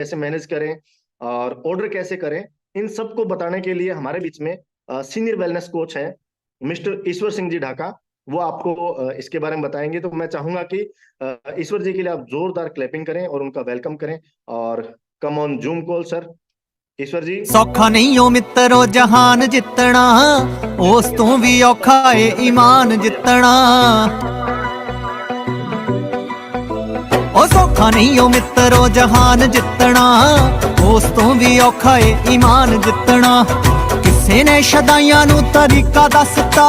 कैसे मैनेज करें और ऑर्डर कैसे करें, इन सब को बताने के लिए हमारे बीच में सीनियर वेलनेस कोच है मिस्टर ईश्वर सिंह जी ढाका। वो आपको इसके बारे में बताएंगे। तो मैं चाहूंगा कि ईश्वर जी के लिए आप जोरदार क्लैपिंग करें और उनका वेलकम करें। और come on Zoom call sir, Ishwar ji. सौखा नहीं हो मित्रो जहान जितना, उस तू भी औखा है ईमान जितना। ओ सौखा नहीं हो मित्रो जहान जितना, उस तू भी औखा है ईमान जितना। किसे ने शदाइयां नू तरीका दसता,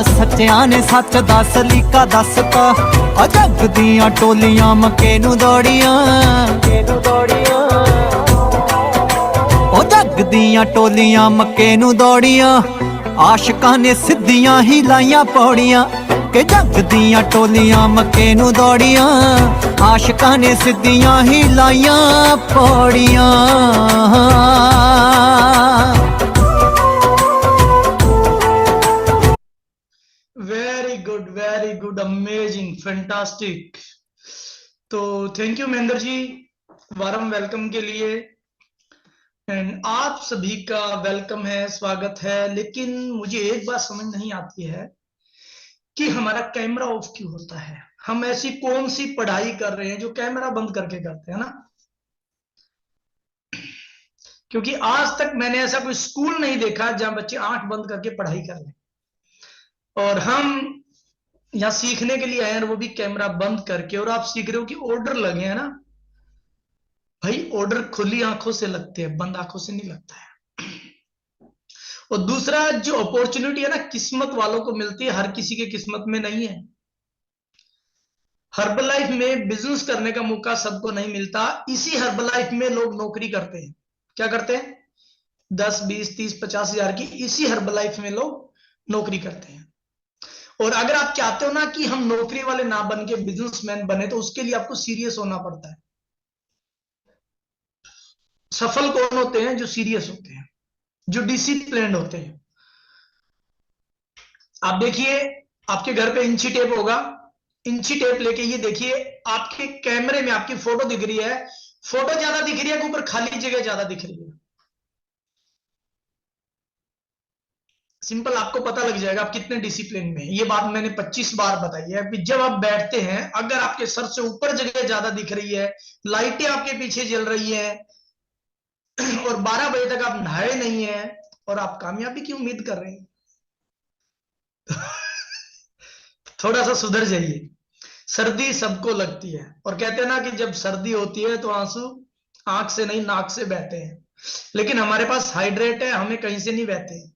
सच्चियां ने सच दा सलीका दसता। ओ जग दियां टोलियां मके नू दौड़ियां, ओ जग दियां टोलियां मक्के नू दौड़ियां। आशिकां ने सिद्धियां ही लाइयां पौड़ियां, के जग दियां टोलियां मक्के नू दौड़ियां। आशिकां ने सिद्धियां ही लाइयां पौड़ियां। Very good, amazing, fantastic. तो thank you Mahendra ji, warm welcome के लिए। एंड आप सभी का वेलकम है, स्वागत है। लेकिन मुझे एक बात समझ नहीं आती है कि हमारा कैमरा ऑफ क्यों होता है। हम ऐसी कौन सी पढ़ाई कर रहे हैं जो कैमरा बंद करके करते हैं ना? क्योंकि आज तक मैंने ऐसा कोई स्कूल नहीं देखा जहां बच्चे आंख बंद करके पढ़ाई कर रहे हैं। और हम यहाँ सीखने के लिए आए हैं, वो भी कैमरा बंद करके। और आप सीख रहे हो कि ऑर्डर लगे हैं ना भाई, ऑर्डर खुली आंखों से लगते हैं, बंद आंखों से नहीं लगता है। और दूसरा, जो अपॉर्चुनिटी है ना किस्मत वालों को मिलती है, हर किसी के किस्मत में नहीं है। हर्बलाइफ में बिजनेस करने का मौका सबको नहीं मिलता। इसी हर्बलाइफ में लोग नौकरी करते हैं। क्या करते हैं? 10, 20, 30, 50 हजार की इसी हर्बलाइफ में लोग नौकरी करते हैं। और अगर आप चाहते हो ना कि हम नौकरी वाले ना बन के बिजनेसमैन बने, तो उसके लिए आपको सीरियस होना पड़ता है। सफल कौन होते हैं? जो सीरियस होते हैं, जो डिसिप्लिन होते हैं। आप देखिए, आपके घर पे इंची टेप होगा, इंची टेप लेके ये देखिए, आपके कैमरे में आपकी फोटो दिख रही है, फोटो ज्यादा दिख रही है कि ऊपर खाली जगह ज्यादा दिख रही है? सिंपल, आपको पता लग जाएगा आप कितने डिसिप्लिन में। ये बात मैंने 25 बार बताई है कि जब आप बैठते हैं, अगर आपके सर से ऊपर जगह ज्यादा दिख रही है, लाइटें आपके पीछे जल रही है, और 12 बजे तक आप नहाए नहीं है, और आप कामयाबी की उम्मीद कर रहे हैं, थोड़ा सा सुधर जाइए। सर्दी सबको लगती है, और कहते हैं ना कि जब सर्दी होती है तो आंसू आंख से नहीं नाक से बहते हैं। लेकिन हमारे पास हाइड्रेट है, हमें कहीं से नहीं बहते हैं।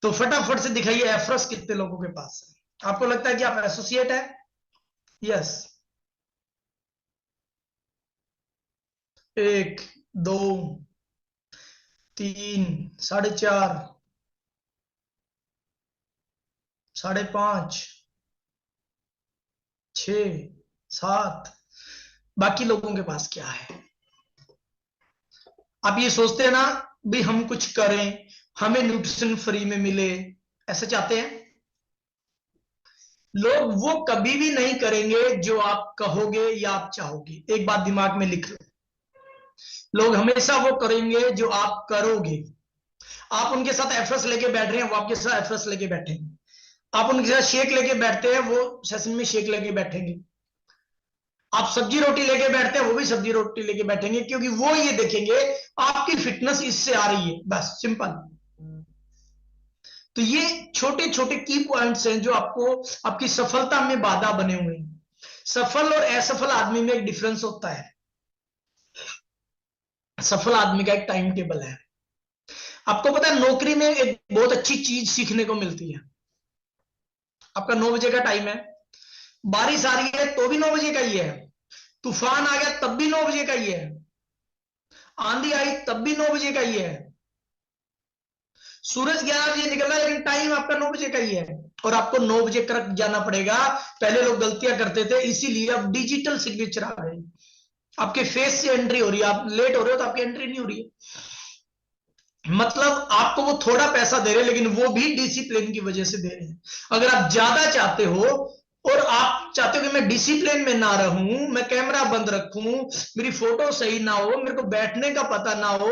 तो फटाफट से दिखाइए एफ्रस कितने लोगों के पास है। आपको लगता है कि आप एसोसिएट है? यस। 1, 2, 3, 4.5, 5.5, 6, 7। बाकी लोगों के पास क्या है? आप ये सोचते हैं ना भी हम कुछ करें, हमें न्यूट्रिशन फ्री में मिले, ऐसा चाहते हैं लोग। वो कभी भी नहीं करेंगे जो आप कहोगे या आप चाहोगे। एक बात दिमाग में लिख लो, लोग हमेशा वो करेंगे जो आप करोगे। आप उनके साथ एफर्ट्स लेके बैठ रहे हैं, वो आपके साथ एफर्ट्स लेके बैठेंगे। आप उनके साथ शेक लेके बैठते हैं, वो सेशन में शेक लेके बैठेंगे। आप सब्जी रोटी लेके बैठते हैं, वो भी सब्जी रोटी लेके बैठेंगे, क्योंकि वो ये देखेंगे आपकी फिटनेस इससे आ रही है। बस सिंपल। तो ये छोटे छोटे की पॉइंट्स हैं जो आपको आपकी सफलता में बाधा बने हुए हैं। सफल और असफल आदमी में एक डिफरेंस होता है। सफल आदमी का एक टाइम टेबल है। आपको पता है, नौकरी में एक बहुत अच्छी चीज सीखने को मिलती है। आपका 9 बजे का टाइम है, बारिश आ रही है तो भी 9 बजे का ही है, तूफान आ गया तब भी 9 बजे का ही है, आंधी आई तब भी 9 बजे का ही है, सूरज 11 बजे निकल रहा है, लेकिन टाइम आपका 9 बजे का ही है। और आपको 9 बजे करेक्ट जाना पड़ेगा। पहले लोग गलतियां करते थे, इसीलिए अब डिजिटल सिग्नेचर आ गए। आपके फेस से एंट्री हो रही है, आप लेट हो रहे हो तो आपकी एंट्री नहीं हो रही है। मतलब आपको वो थोड़ा पैसा दे रहे हैं, लेकिन वो भी डिसिप्लिन की वजह से दे रहे हैं। अगर आप ज्यादा चाहते हो और आप चाहते हो कि मैं डिसिप्लिन में ना रहूं, मैं कैमरा बंद रखूं, मेरी फोटो सही ना हो, मेरे को बैठने का पता ना हो,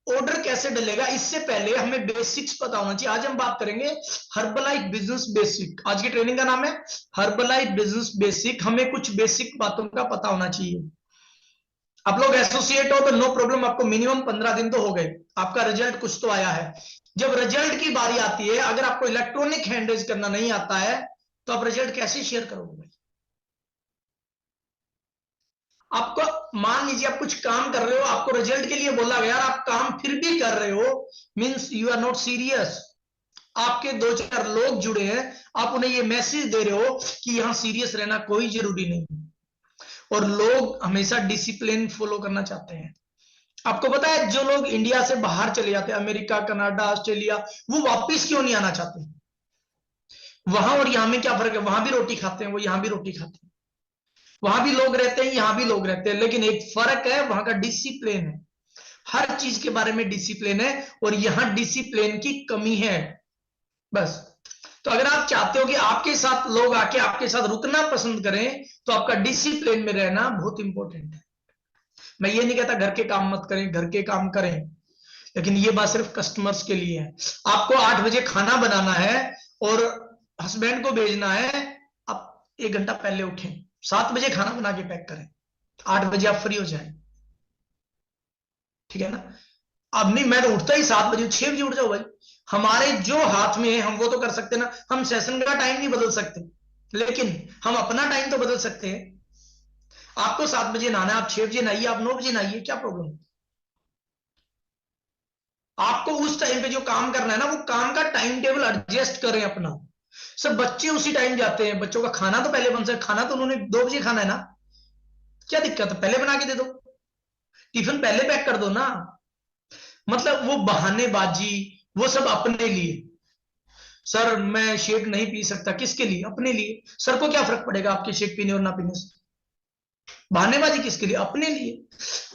ऑर्डर कैसे डलेगा? इससे पहले हमें बेसिक्स पता होना चाहिए। आज हम बात करेंगे हर्बलाइफ बिजनेस बेसिक। आज की ट्रेनिंग का नाम है हर्बलाइफ बिजनेस बेसिक। हमें कुछ बेसिक बातों का पता होना चाहिए। आप लोग एसोसिएट हो तो नो प्रॉब्लम, आपको मिनिमम 15 दिन तो हो गए, आपका रिजल्ट कुछ तो आया है। जब रिजल्ट की बारी आती है, अगर आपको इलेक्ट्रॉनिक हैंडरेज करना नहीं आता है तो आप रिजल्ट कैसे शेयर करोगे भाई? आपको मान लीजिए आप कुछ काम कर रहे हो, आपको रिजल्ट के लिए बोला गया, आप काम फिर भी कर रहे हो, means you are not serious. आपके 2-4 लोग जुड़े हैं, आप उन्हें ये मैसेज दे रहे हो कि यहां सीरियस रहना कोई जरूरी नहीं। और लोग हमेशा डिसिप्लिन फॉलो करना चाहते हैं। आपको पता है जो लोग इंडिया से बाहर चले जाते हैं, अमेरिका, कनाडा, ऑस्ट्रेलिया, वो वापस क्यों नहीं आना चाहते? वहां और यहां में क्या फर्क है? वहां भी रोटी खाते हैं, वो यहां भी रोटी खाते हैं। वहां भी लोग रहते हैं, यहां भी लोग रहते हैं, लेकिन एक फर्क है, वहां का डिसिप्लिन है। हर चीज के बारे में डिसिप्लिन है, और यहां डिसिप्लिन की कमी है बस। तो अगर आप चाहते हो कि आपके साथ लोग आके आपके साथ रुकना पसंद करें, तो आपका डिसिप्लिन में रहना बहुत इंपॉर्टेंट है। मैं ये नहीं कहता घर के काम मत करें, घर के काम करें, लेकिन ये बात सिर्फ कस्टमर्स के लिए है। आपको 8 बजे खाना बनाना है और हस्बैंड को भेजना है, आप 1 घंटा पहले उठें, 7 बजे खाना बना के पैक करें, 8 बजे आप फ्री हो जाएं। ठीक है ना? अब नहीं, मैं तो उठता ही 7 बजे, 6 बजे उठ जाओ भाई। हमारे जो हाथ में है हम वो तो कर सकते ना। हम सेशन का टाइम नहीं बदल सकते, लेकिन हम अपना टाइम तो बदल सकते हैं। आपको 7 बजे नहाना है, आप 6 बजे नहाइए, आप 9 बजे नहाइए, क्या प्रॉब्लम? आपको उस टाइम पे जो काम करना है ना, वो काम का टाइम टेबल एडजस्ट करें अपना। सब बच्चे उसी टाइम जाते हैं, बच्चों का खाना तो पहले बन सकता, खाना तो उन्होंने 2 बजे खाना है ना, क्या दिक्कत है? पहले बना के दे दो, टिफिन पहले पैक कर दो ना। मतलब वो बहानेबाजी, वो सब अपने लिए। सर मैं शेक नहीं पी सकता, किसके लिए? अपने लिए। सर को क्या फर्क पड़ेगा आपके शेक पीने और ना पीने से? बहानेबाजी किसके लिए? अपने लिए।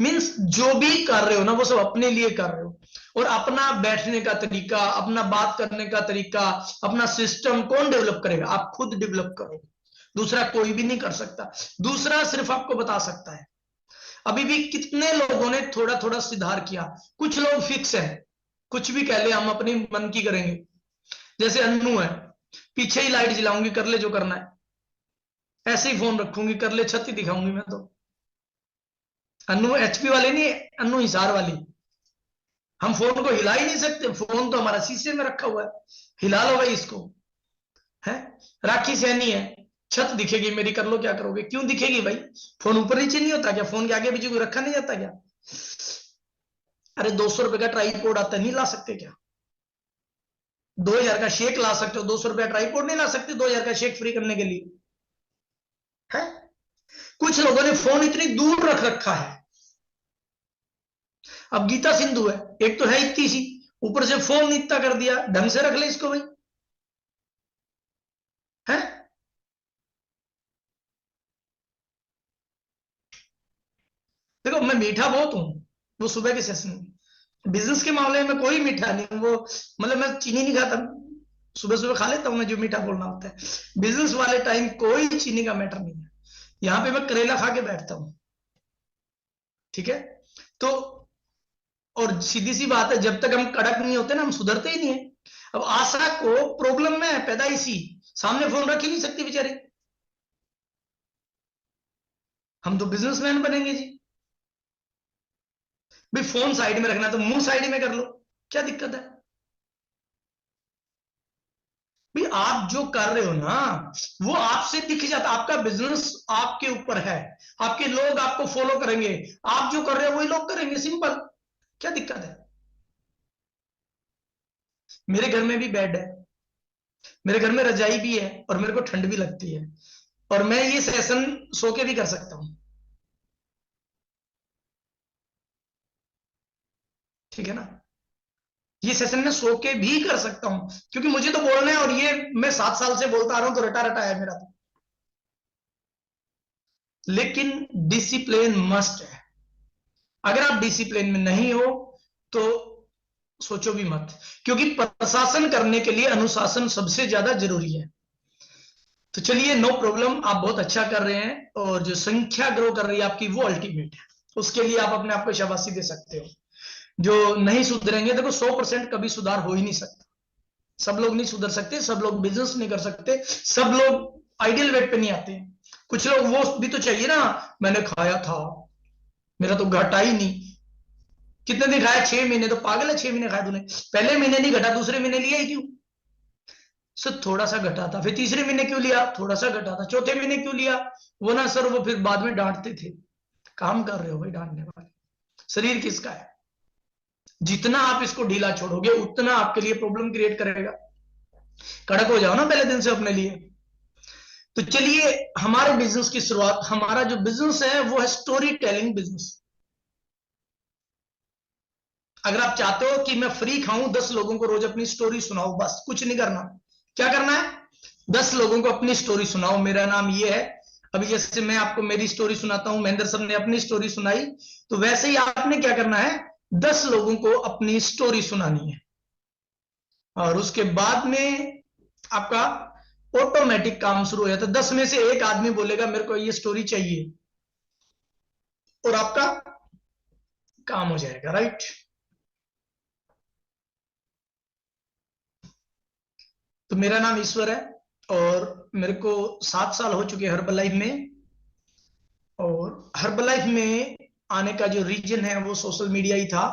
मींस जो भी कर रहे हो ना, वो सब अपने लिए कर रहे हो। और अपना बैठने का तरीका, अपना बात करने का तरीका, अपना सिस्टम कौन डेवलप करेगा? आप खुद डेवलप करोगे, दूसरा कोई भी नहीं कर सकता। दूसरा सिर्फ आपको बता सकता है। अभी भी कितने लोगों ने थोड़ा थोड़ा सुधार किया। कुछ लोग फिक्स है, कुछ भी कह ले हम अपनी मन की करेंगे। जैसे अन्नू है, पीछे ही लाइट जलाऊंगी, कर ले जो करना है, ऐसे ही फोन रखूंगी, कर ले, छत ही दिखाऊंगी मैं तो। अन्नू एचपी वाले नहीं, अन्नू हिसार वाली। हम फोन को हिला ही नहीं सकते, फोन तो हमारा शीशे में रखा हुआ है, हिला लो भाई इसको। है राखी सैनी है, छत दिखेगी मेरी, कर लो क्या करोगे? क्यों दिखेगी भाई? फोन ऊपर नीचे नहीं होता क्या? फोन के आगे पीछे कोई रखा नहीं जाता क्या? अरे 200 रुपए का ट्राईपोड आता है, नहीं ला सकते क्या? 2000 का शेक ला सकते हो, 200 रुपया ट्राईपोड नहीं ला सकते 2000 का शेक फ्री करने के लिए? है कुछ लोगों ने फोन इतनी दूर रख रखा है। अब गीता सिंधु है, एक तो है इतनी सी, ऊपर से फोन इतना कर दिया, ढंग से रख ले इसको भाई। है देखो मैं मीठा बहुत हूं, वो सुबह के सेशन में। बिजनेस के मामले में कोई मीठा नहीं, वो मतलब मैं चीनी नहीं खाता, सुबह सुबह खा लेता हूं मैं जो मीठा बोलना होता है। बिजनेस वाले टाइम कोई चीनी का मैटर नहीं है। यहां पे मैं करेला खा के बैठता हूं। ठीक है? तो और सीधी सी बात है, जब तक हम कड़क नहीं होते ना, हम सुधरते ही नहीं है। अब आशा को प्रॉब्लम में है पैदाइशी, सामने फोन रख ही नहीं सकती बेचारी। हम तो बिजनेसमैन बनेंगे जी। भाई फोन साइड में रखना तो मुंह साइड में कर लो, क्या दिक्कत है? भाई आप जो कर रहे हो ना, वो आपसे दिख जाता। आपका बिजनेस आपके ऊपर है, आपके लोग आपको फॉलो करेंगे, आप जो कर रहे हो वही लोग करेंगे, सिंपल। क्या दिक्कत है? मेरे घर में भी बेड है, मेरे घर में रजाई भी है, और मेरे को ठंड भी लगती है, और मैं ये सेशन सो के भी कर सकता हूं। ठीक है ना? ये सेशन में सो के भी कर सकता हूं, क्योंकि मुझे तो बोलना है, और ये मैं 7 साल से बोलता आ रहा हूं, तो रटा रटा है मेरा तो। लेकिन डिसिप्लिन मस्ट है। अगर आप डिसिप्लिन में नहीं हो तो सोचो भी मत, क्योंकि प्रशासन करने के लिए अनुशासन सबसे ज्यादा जरूरी है। तो चलिए, नो प्रॉब्लम, आप बहुत अच्छा कर रहे हैं, और जो संख्या ग्रो कर रही है आपकी वो अल्टीमेट है, उसके लिए आप अपने आप को शाबाशी दे सकते हो। जो नहीं सुधरेंगे, देखो 100% कभी सुधार हो ही नहीं सकता, सब लोग नहीं सुधर सकते, सब लोग बिजनेस नहीं कर सकते, सब लोग आइडियल वेट पे नहीं आते हैं। कुछ लोग वो भी तो चाहिए ना, मैंने खाया था, मेरा तो घटा ही नहीं। कितने दिन खाया? 6 महीने। तो पागल है, 6 महीने खाया तूने, पहले महीने नहीं घटा, दूसरे महीने लिया ही क्यों? सर थोड़ा सा घटा था, फिर तीसरे महीने क्यों लिया? थोड़ा सा घटा था, चौथे महीने क्यों लिया? वो ना सर, वो फिर बाद में डांटते थे। काम कर रहे हो भाई डांटने वाले। शरीर किसका है? जितना आप इसको ढीला छोड़ोगे उतना आपके लिए प्रॉब्लम क्रिएट करेगा। कड़क हो जाओ ना पहले दिन से अपने लिए। तो चलिए, हमारे बिजनेस की शुरुआत, हमारा जो बिजनेस है वो है स्टोरी टेलिंग बिजनेस। अगर आप चाहते हो कि मैं फ्री खाऊं, 10 लोगों को रोज अपनी स्टोरी सुनाओ, बस कुछ नहीं करना। क्या करना है? 10 लोगों को अपनी स्टोरी सुनाओ। मेरा नाम ये है। अभी जैसे मैं आपको मेरी स्टोरी सुनाता हूं, महेंद्र सर ने अपनी स्टोरी सुनाई, तो वैसे ही आपने क्या करना है, 10 लोगों को अपनी स्टोरी सुनानी है। और उसके बाद में आपका ऑटोमेटिक काम शुरू हो जाता है। 10 में से एक आदमी बोलेगा मेरे को ये स्टोरी चाहिए, और आपका काम हो जाएगा, राइट। तो मेरा नाम ईश्वर है, और मेरे को 7 साल हो चुके हैं हर्बल लाइफ में। और हर्बल लाइफ में आने का जो रीजन है वो सोशल मीडिया ही था,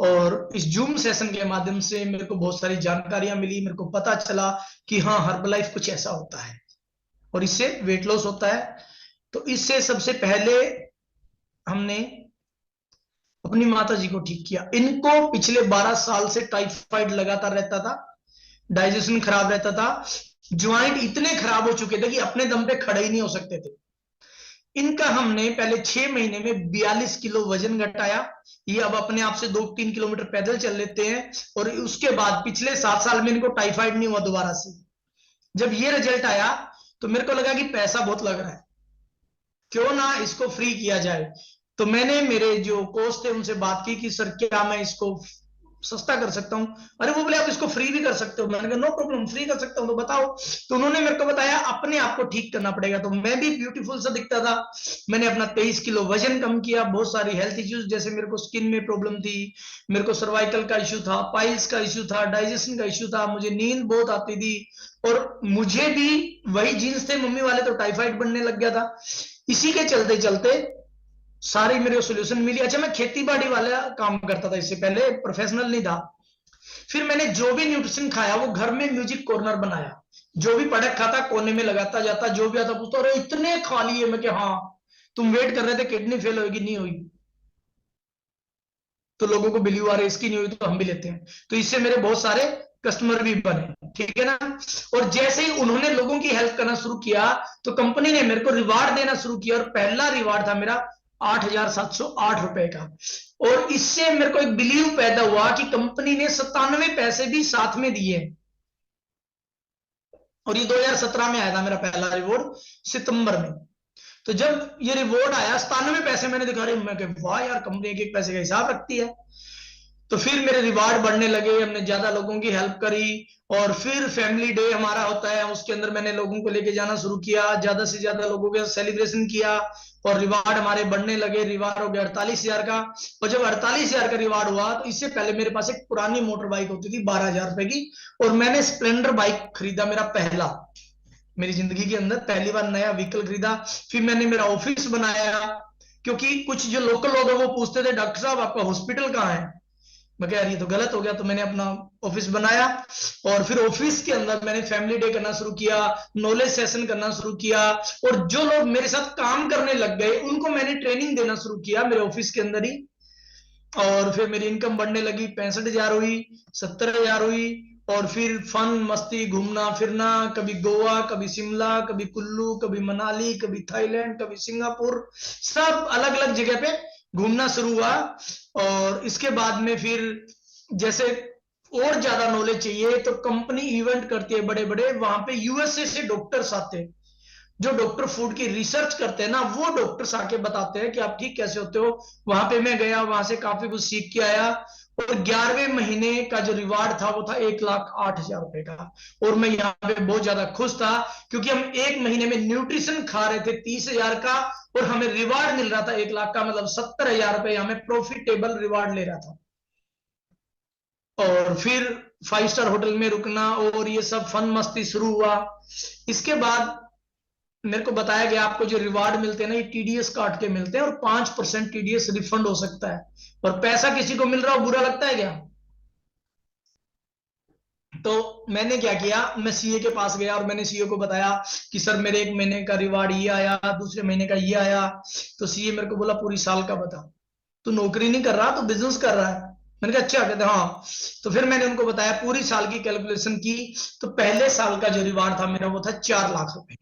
और इस जूम सेशन के माध्यम से मेरे को बहुत सारी जानकारियां मिली, मेरे को पता चला कि हाँ, हर्बल लाइफ कुछ ऐसा होता है, और इससे वेट लॉस होता है। तो इससे सबसे पहले हमने अपनी माता जी को ठीक किया। इनको पिछले 12 साल से टाइफाइड लगातार रहता था, डाइजेशन खराब रहता था, ज्वाइंट इतने खराब हो चुके थे कि अपने दम पे खड़े ही नहीं हो सकते थे। इनका हमने पहले 6 महीने में 42 किलो वजन घटाया। ये अब अपने आप से 2-3 किलोमीटर पैदल चल लेते हैं, और उसके बाद पिछले 7 साल में इनको टाइफाइड नहीं हुआ दोबारा से। जब ये रिजल्ट आया तो मेरे को लगा कि पैसा बहुत लग रहा है, क्यों ना इसको फ्री किया जाए। तो मैंने मेरे जो कोच थे उनसे बात की कि सर क्या मैं इसको सस्ता कर सकता हूं? अरे वो बोले आप इसको फ्री भी कर सकते हो। मैंने कहा नो प्रॉब्लम, फ्री कर सकता हूं, तो बताओ। तो उन्होंने मेरे को बताया अपने आप को ठीक करना पड़ेगा। तो मैं भी ब्यूटीफुल सा दिखता था। मैंने अपना 23 किलो वजन कम किया। बहुत सारी हेल्थ इश्यूज, जैसे मेरे को स्किन में प्रॉब्लम थी, मेरे को सर्वाइकल का इश्यू था, पाइल्स का इश्यू था, डाइजेशन का इश्यू था, मुझे नींद बहुत आती थी, और मुझे भी वही जीन्स थे मम्मी वाले, तो टाइफाइड बनने लग गया था। इसी के चलते चलते सारी मेरे सोल्यूशन मिली। अच्छा, मैं खेती बाड़ी वाला काम करता था इससे पहले, प्रोफेशनल नहीं था। फिर मैंने जो भी न्यूट्रिशन खाया वो घर में म्यूजिक कॉर्नर बनाया। जो भी प्रोडक्ट खाता कोने में लगाता जाता, जो भी आता पूछता, अरे इतने खा लिए? मैं कि हाँ, तुम वेट कर रहे थे किडनी फेल होगी, नहीं हुई, तो लोगों को बिलीव आ रहा है इसकी नहीं हुई तो हम भी लेते हैं। तो इससे मेरे बहुत सारे कस्टमर भी बने, ठीक है ना। और जैसे ही उन्होंने लोगों की हेल्प करना शुरू किया तो कंपनी ने मेरे को रिवार्ड देना शुरू किया, और पहला रिवार्ड था मेरा 8,708 रुपए का। और इससे मेरे को एक बिलीव पैदा हुआ कि कंपनी ने 97 पैसे भी साथ में दिए। और ये 2017 में आया था मेरा पहला रिवॉर्ड, सितंबर में। तो जब ये रिवॉर्ड आया 97 पैसे मैंने दिखा रहे, मैं वाह यार, कंपनी एक पैसे का हिसाब रखती है। तो फिर मेरे रिवार्ड बढ़ने लगे, हमने ज्यादा लोगों की हेल्प करी। और फिर फैमिली डे हमारा होता है, उसके अंदर मैंने लोगों को लेके जाना शुरू किया, ज्यादा से ज्यादा लोगों के सेलिब्रेशन किया, और रिवार्ड हमारे बढ़ने लगे। रिवार्ड हो गया 48,000 का। और जब 48,000 का रिवार्ड हुआ तो इससे पहले मेरे पास एक पुरानी मोटर बाइक होती थी 12,000 रुपए की, और मैंने स्प्लेंडर बाइक खरीदा, मेरा पहला, मेरी जिंदगी के अंदर पहली बार नया व्हीकल खरीदा। फिर मैंने मेरा ऑफिस बनाया, क्योंकि कुछ जो लोकल लोग हैं वो पूछते थे डॉक्टर साहब आपका हॉस्पिटल कहाँ है? मैं कह यार ये तो गलत हो गया। तो मैंने अपना ऑफिस बनाया, और फिर ऑफिस के अंदर मैंने फैमिली डे करना शुरू किया, नॉलेज सेशन करना शुरू किया, और जो लोग मेरे साथ काम करने लग गए उनको मैंने ट्रेनिंग देना शुरू किया मेरे ऑफिस के अंदर ही। और फिर मेरी इनकम बढ़ने लगी, 65,000 हुई, 70,000 हुई। और फिर फन मस्ती, घूमना फिरना, कभी गोवा, कभी शिमला, कभी कुल्लू, कभी मनाली, कभी थाईलैंड, कभी सिंगापुर, सब अलग अलग जगह पे घूमना शुरू हुआ। और इसके बाद में फिर जैसे और ज्यादा नॉलेज चाहिए तो कंपनी इवेंट करती है बड़े बड़े, वहां पे यूएसए से डॉक्टर्स आते हैं, जो डॉक्टर फूड की रिसर्च करते हैं ना, वो डॉक्टर्स आके बताते हैं कि आप ठीक कैसे होते हो। वहां पे मैं गया, वहां से काफी कुछ सीख के आया, और 11वें महीने का जो रिवार्ड था वो था 1,08,000 रुपए का। और मैं यहाँ पे बहुत ज्यादा खुश था, क्योंकि हम एक महीने में न्यूट्रिशन खा रहे थे 30,000 का, और हमें रिवार्ड मिल रहा था 1 लाख का, मतलब 70,000 रुपए हमें प्रॉफिटेबल रिवार्ड ले रहा था। और फिर 5 स्टार होटल में रुकना और ये सब फन मस्ती शुरू हुआ। इसके बाद मेरे को बताया गया आपको जो रिवार्ड मिलते हैं ना, ये टीडीएस काट के मिलते हैं, और 5% टीडीएस रिफंड हो सकता है। और पैसा किसी को मिल रहा हो बुरा लगता है क्या? तो मैंने क्या किया, मैं सीए के पास गया और मैंने सीए को बताया कि सर मेरे 1 महीने का रिवार्ड ये आया, दूसरे महीने का ये आया। तो सीए मेरे को बोला पूरी साल का बता, तू नौकरी नहीं कर रहा, तू बिजनेस कर रहा है। मैंने कहा अच्छा, कहते हाँ। तो फिर मैंने उनको बताया पूरी साल की कैलकुलेशन की। तो पहले साल का जो रिवार्ड था मेरा वो था 4 लाख रुपए।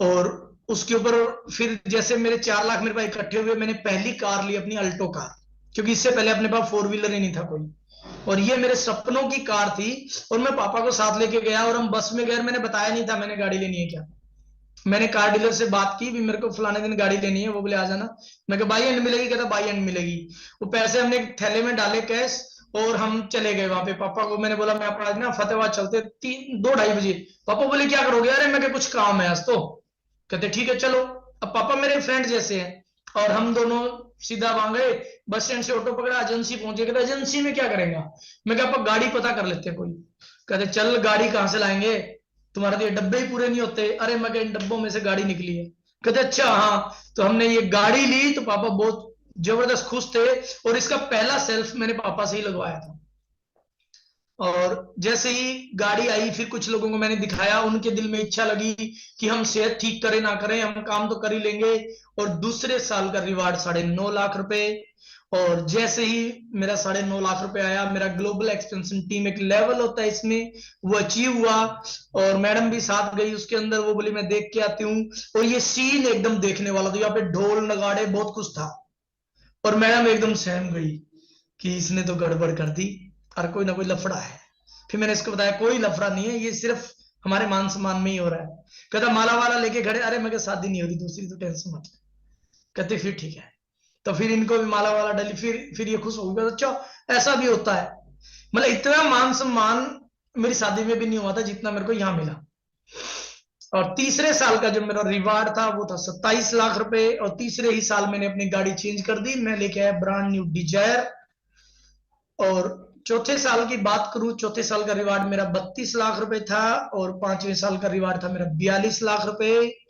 और उसके ऊपर फिर जैसे मेरे 4 लाख मेरे पास इकट्ठे हुए, मैंने पहली कार ली अपनी अल्टो कार, क्योंकि इससे पहले अपने पास 4 व्हीलर ही नहीं था कोई, और ये मेरे सपनों की कार थी। और मैं पापा को साथ लेके गया और हम बस में गए, मैंने बताया नहीं था मैंने गाड़ी लेनी है क्या। मैंने कार डीलर से बात की भी मेरे को फलाने दिन गाड़ी लेनी है, वो बोले आ जाना। मैं कहा बाई एंड मिलेगी, कहता बाई एंड मिलेगी। वो पैसे हमने एक थैले में डाले कैश, और हम चले गए वहां पे। पापा को मैंने बोला मैं अपना आज ना फतेहाबाद चलते 2-2:30 बजे। पापा बोले क्या करोगे? अरे मैं कुछ काम है आज तो। कहते ठीक है चलो। अब पापा मेरे फ्रेंड जैसे हैं, और हम दोनों सीधा वहां गए, बस स्टैंड से ऑटो पकड़ा, एजेंसी पहुंचे। कहते एजेंसी में क्या करेंगे? मैं कहा गाड़ी पता कर लेते हैं कोई। कहते चल गाड़ी कहां से लाएंगे, तुम्हारे तो ये डब्बे ही पूरे नहीं होते। अरे मैं इन डब्बों में से गाड़ी निकली है। कहते अच्छा हाँ। तो हमने ये गाड़ी ली, तो पापा बहुत जबरदस्त खुश थे। और इसका पहला सेल्फ मैंने पापा से ही लगवाया था। और जैसे ही गाड़ी आई, फिर कुछ लोगों को मैंने दिखाया, उनके दिल में इच्छा लगी कि हम सेहत ठीक करें ना करें, हम काम तो कर ही लेंगे। और दूसरे साल का रिवार्ड 9.5 लाख रुपए। और जैसे ही मेरा 9.5 लाख रुपए आया, मेरा ग्लोबल एक्सपेंशन टीम एक लेवल होता है इसमें, वो अचीव हुआ। और मैडम भी साथ गई उसके अंदर, वो बोली मैं देख के आती हूँ। और ये सीन एकदम देखने वाला था, यहाँ पे ढोल नगाड़े बहुत कुछ था। और मैडम एकदम सहम गई कि इसने तो गड़बड़ कर दी, और कोई ना कोई लफड़ा है। फिर मैंने इसको बताया कोई लफड़ा नहीं है, ये सिर्फ हमारे मान सम्मान में ही हो रहा है। कहता माला वाला लेके खड़े। अरे मैं शादी नहीं हो रही दूसरी, तो टेंशन मत। कहते फिर ठीक है। तो फिर इनको भी माला वाला डाली, फिर ये खुश हो गया। अच्छा ऐसा भी होता है। मतलब इतना मान सम्मान मेरी शादी में भी नहीं हुआ था जितना मेरे को यहाँ मिला। और तीसरे साल का जो मेरा रिवार्ड था वो था 27 लाख रुपए। और तीसरे ही साल मैंने अपनी गाड़ी चेंज कर दी, मैं लेके आया ब्रांड न्यू डिजायर। और चौथे साल की बात करूं, चौथे साल का रिवार्ड मेरा 32 लाख रुपए था, और 5वें साल का रिवार्ड था मेरा 42 लाख रुपए।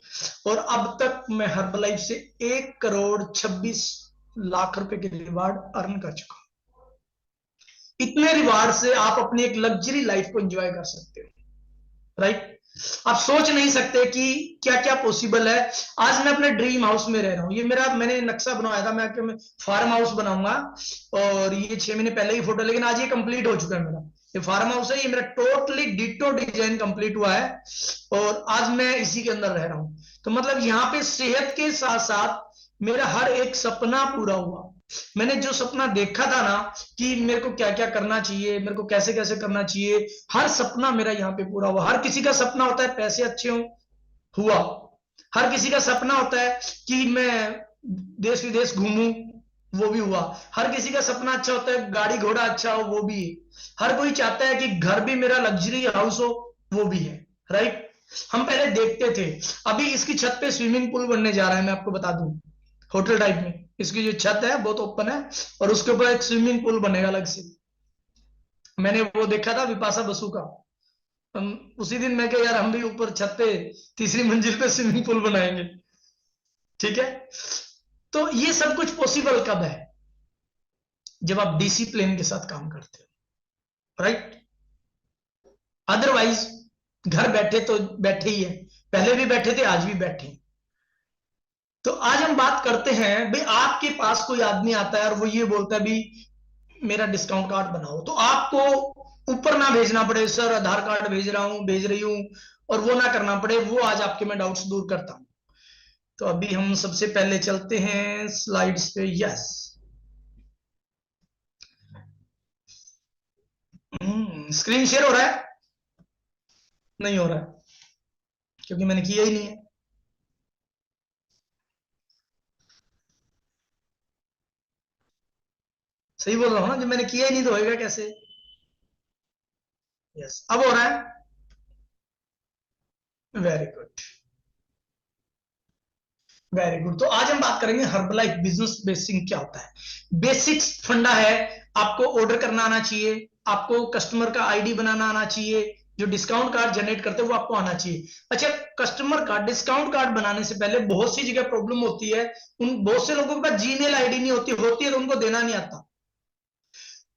और अब तक मैं हर्बलाइफ से 1,26,00,000 रुपए के रिवार्ड अर्न कर चुका हूं। इतने रिवार्ड से आप अपनी एक लग्जरी लाइफ को एंजॉय कर सकते हो, राइट? आप सोच नहीं सकते कि क्या क्या पॉसिबल है। आज मैं अपने ड्रीम हाउस में रह रहा हूँ। ये मेरा मैंने नक्शा बनवाया था, मैं फार्म हाउस बनाऊंगा, और ये 6 महीने पहले ही फोटो, लेकिन आज ये कंप्लीट हो चुका है मेरा। ये फार्म हाउस है, ये मेरा टोटली डिटो डिजाइन कंप्लीट हुआ है, और आज मैं इसी के अंदर रह रहा हूँ। तो मतलब यहाँ पे सेहत के साथ साथ मेरा हर एक सपना पूरा हुआ। मैंने जो सपना देखा था ना कि मेरे को क्या क्या करना चाहिए, मेरे को कैसे कैसे करना चाहिए, हर सपना मेरा यहाँ पे पूरा हुआ। हर किसी का सपना होता है पैसे अच्छे हो, हुआ। हर किसी का सपना होता है कि मैं देश विदेश घूमूं, वो भी हुआ। हर किसी का सपना अच्छा होता है गाड़ी घोड़ा अच्छा हो, वो भी है। हर कोई चाहता है कि घर भी मेरा लग्जरी हाउस हो, वो भी है, राइट? हम पहले देखते थे, अभी इसकी छत पे स्विमिंग पूल बनने जा रहा है, मैं आपको बता दूं, होटल टाइप में। इसकी जो छत है बहुत ओपन है, और उसके ऊपर एक स्विमिंग पूल बनेगा अलग से। मैंने वो देखा था विपाशा बसु का। उसी दिन मैं कहा यार हम भी ऊपर छत पे तीसरी मंजिल पे स्विमिंग पूल बनाएंगे, ठीक है? तो ये सब कुछ पॉसिबल कब है? जब आप डिसिप्लिन के साथ काम करते हो, राइट? अदरवाइज घर बैठे तो बैठे ही है, पहले भी बैठे थे, आज भी बैठे हैं। तो आज हम बात करते हैं भाई, आपके पास कोई आदमी आता है और वो ये बोलता है भी मेरा डिस्काउंट कार्ड बनाओ, तो आपको ऊपर ना भेजना पड़े सर आधार कार्ड भेज रहा हूं भेज रही हूं, और वो ना करना पड़े, वो आज आपके मैं डाउट्स दूर करता हूं। तो अभी हम सबसे पहले चलते हैं स्लाइड्स पे। यस, स्क्रीन शेयर हो रहा है? नहीं हो रहा है? क्योंकि मैंने किया ही नहीं है। सही बोल रहा हूं ना, जब मैंने किया ही नहीं तो होएगा कैसे? यस, अब हो रहा है। Very good, very good. तो आज हम बात करेंगे हर्बलाइफ बिजनेस बेसिक क्या होता है। बेसिक्स फंडा है, आपको ऑर्डर करना आना चाहिए, आपको कस्टमर का आईडी बनाना आना चाहिए, जो डिस्काउंट कार्ड जनरेट करते हैं वो आपको आना चाहिए। अच्छा, कस्टमर का डिस्काउंट कार्ड बनाने से पहले बहुत सी जगह प्रॉब्लम होती है, उन बहुत से लोगों के पास जीमेल आईडी नहीं होती, होती है तो उनको देना नहीं आता।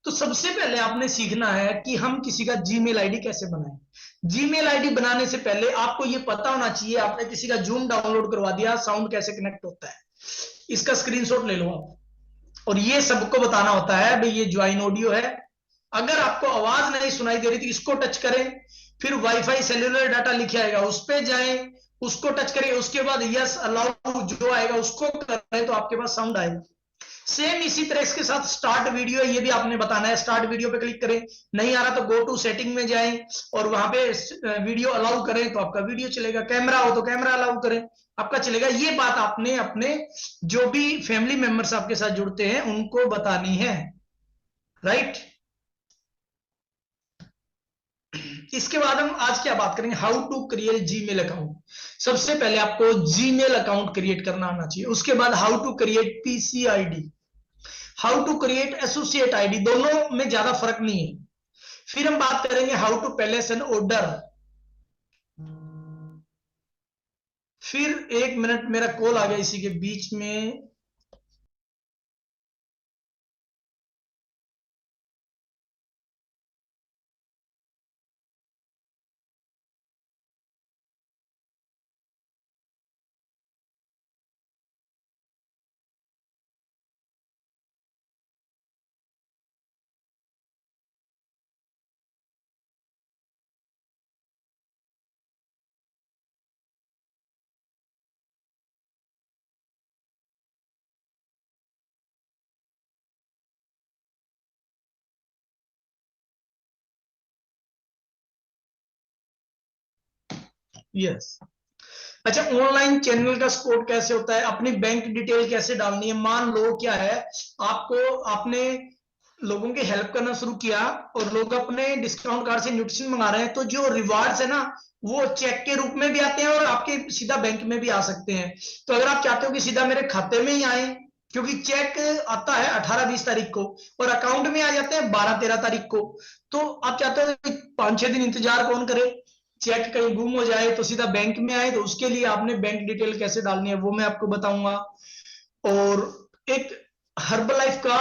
तो सबसे पहले आपने सीखना है कि हम किसी का जीमेल आईडी कैसे बनाएं। जीमेल आईडी बनाने से पहले आपको यह पता होना चाहिए, आपने किसी का जूम डाउनलोड करवा दिया, साउंड कैसे कनेक्ट होता है, इसका स्क्रीनशॉट ले लो आप। और ये सबको बताना होता है भाई ये ज्वाइन ऑडियो है। अगर आपको आवाज नहीं सुनाई दे रही तो इसको टच करें, फिर वाईफाई सेल्युलर डाटा लिखे आएगा उस पर जाएं, उसको टच करें, उसके बाद यस अलाउ जो आएगा उसको करें तो आपके पास साउंड आएगा। सेम इसी तरह इसके साथ स्टार्ट वीडियो, ये भी आपने बताना है। स्टार्ट वीडियो पे क्लिक करें, नहीं आ रहा तो गो टू सेटिंग में जाएं और वहां पे वीडियो अलाउ करें तो आपका वीडियो चलेगा। कैमरा हो तो कैमरा अलाउ करें, आपका चलेगा। ये बात आपने अपने जो भी फैमिली मेंबर्स आपके साथ जुड़ते हैं उनको बतानी है, राइट। इसके बाद हम आज क्या बात करेंगे, how to create Gmail account. सबसे पहले आपको जीमेल अकाउंट क्रिएट करना आना चाहिए। उसके बाद how to create PC ID, how to create associate ID, दोनों में ज्यादा फर्क नहीं है। फिर हम बात करेंगे how to place an order. फिर एक मिनट, मेरा कॉल आ गया इसी के बीच में। यस, अच्छा, ऑनलाइन चैनल का सपोर्ट कैसे होता है, अपनी बैंक डिटेल कैसे डालनी है। मान लो क्या है, आपको आपने लोगों की हेल्प करना शुरू किया और लोग अपने डिस्काउंट कार्ड से न्यूट्रिशन मंगा रहे हैं, तो जो रिवार्ड्स है ना वो चेक के रूप में भी आते हैं और आपके सीधा बैंक में भी आ सकते हैं। तो अगर आप चाहते हो कि सीधा मेरे खाते में ही आए, क्योंकि चेक आता है 18-20 तारीख को और अकाउंट में आ जाते हैं 12-13 तारीख को, तो आप चाहते हो 5-6 दिन इंतजार कौन करे, चेक कहीं गुम हो जाए तो सीधा बैंक में आए, तो उसके लिए आपने बैंक डिटेल कैसे डालनी है वो मैं आपको बताऊंगा। और एक हर्बलाइफ का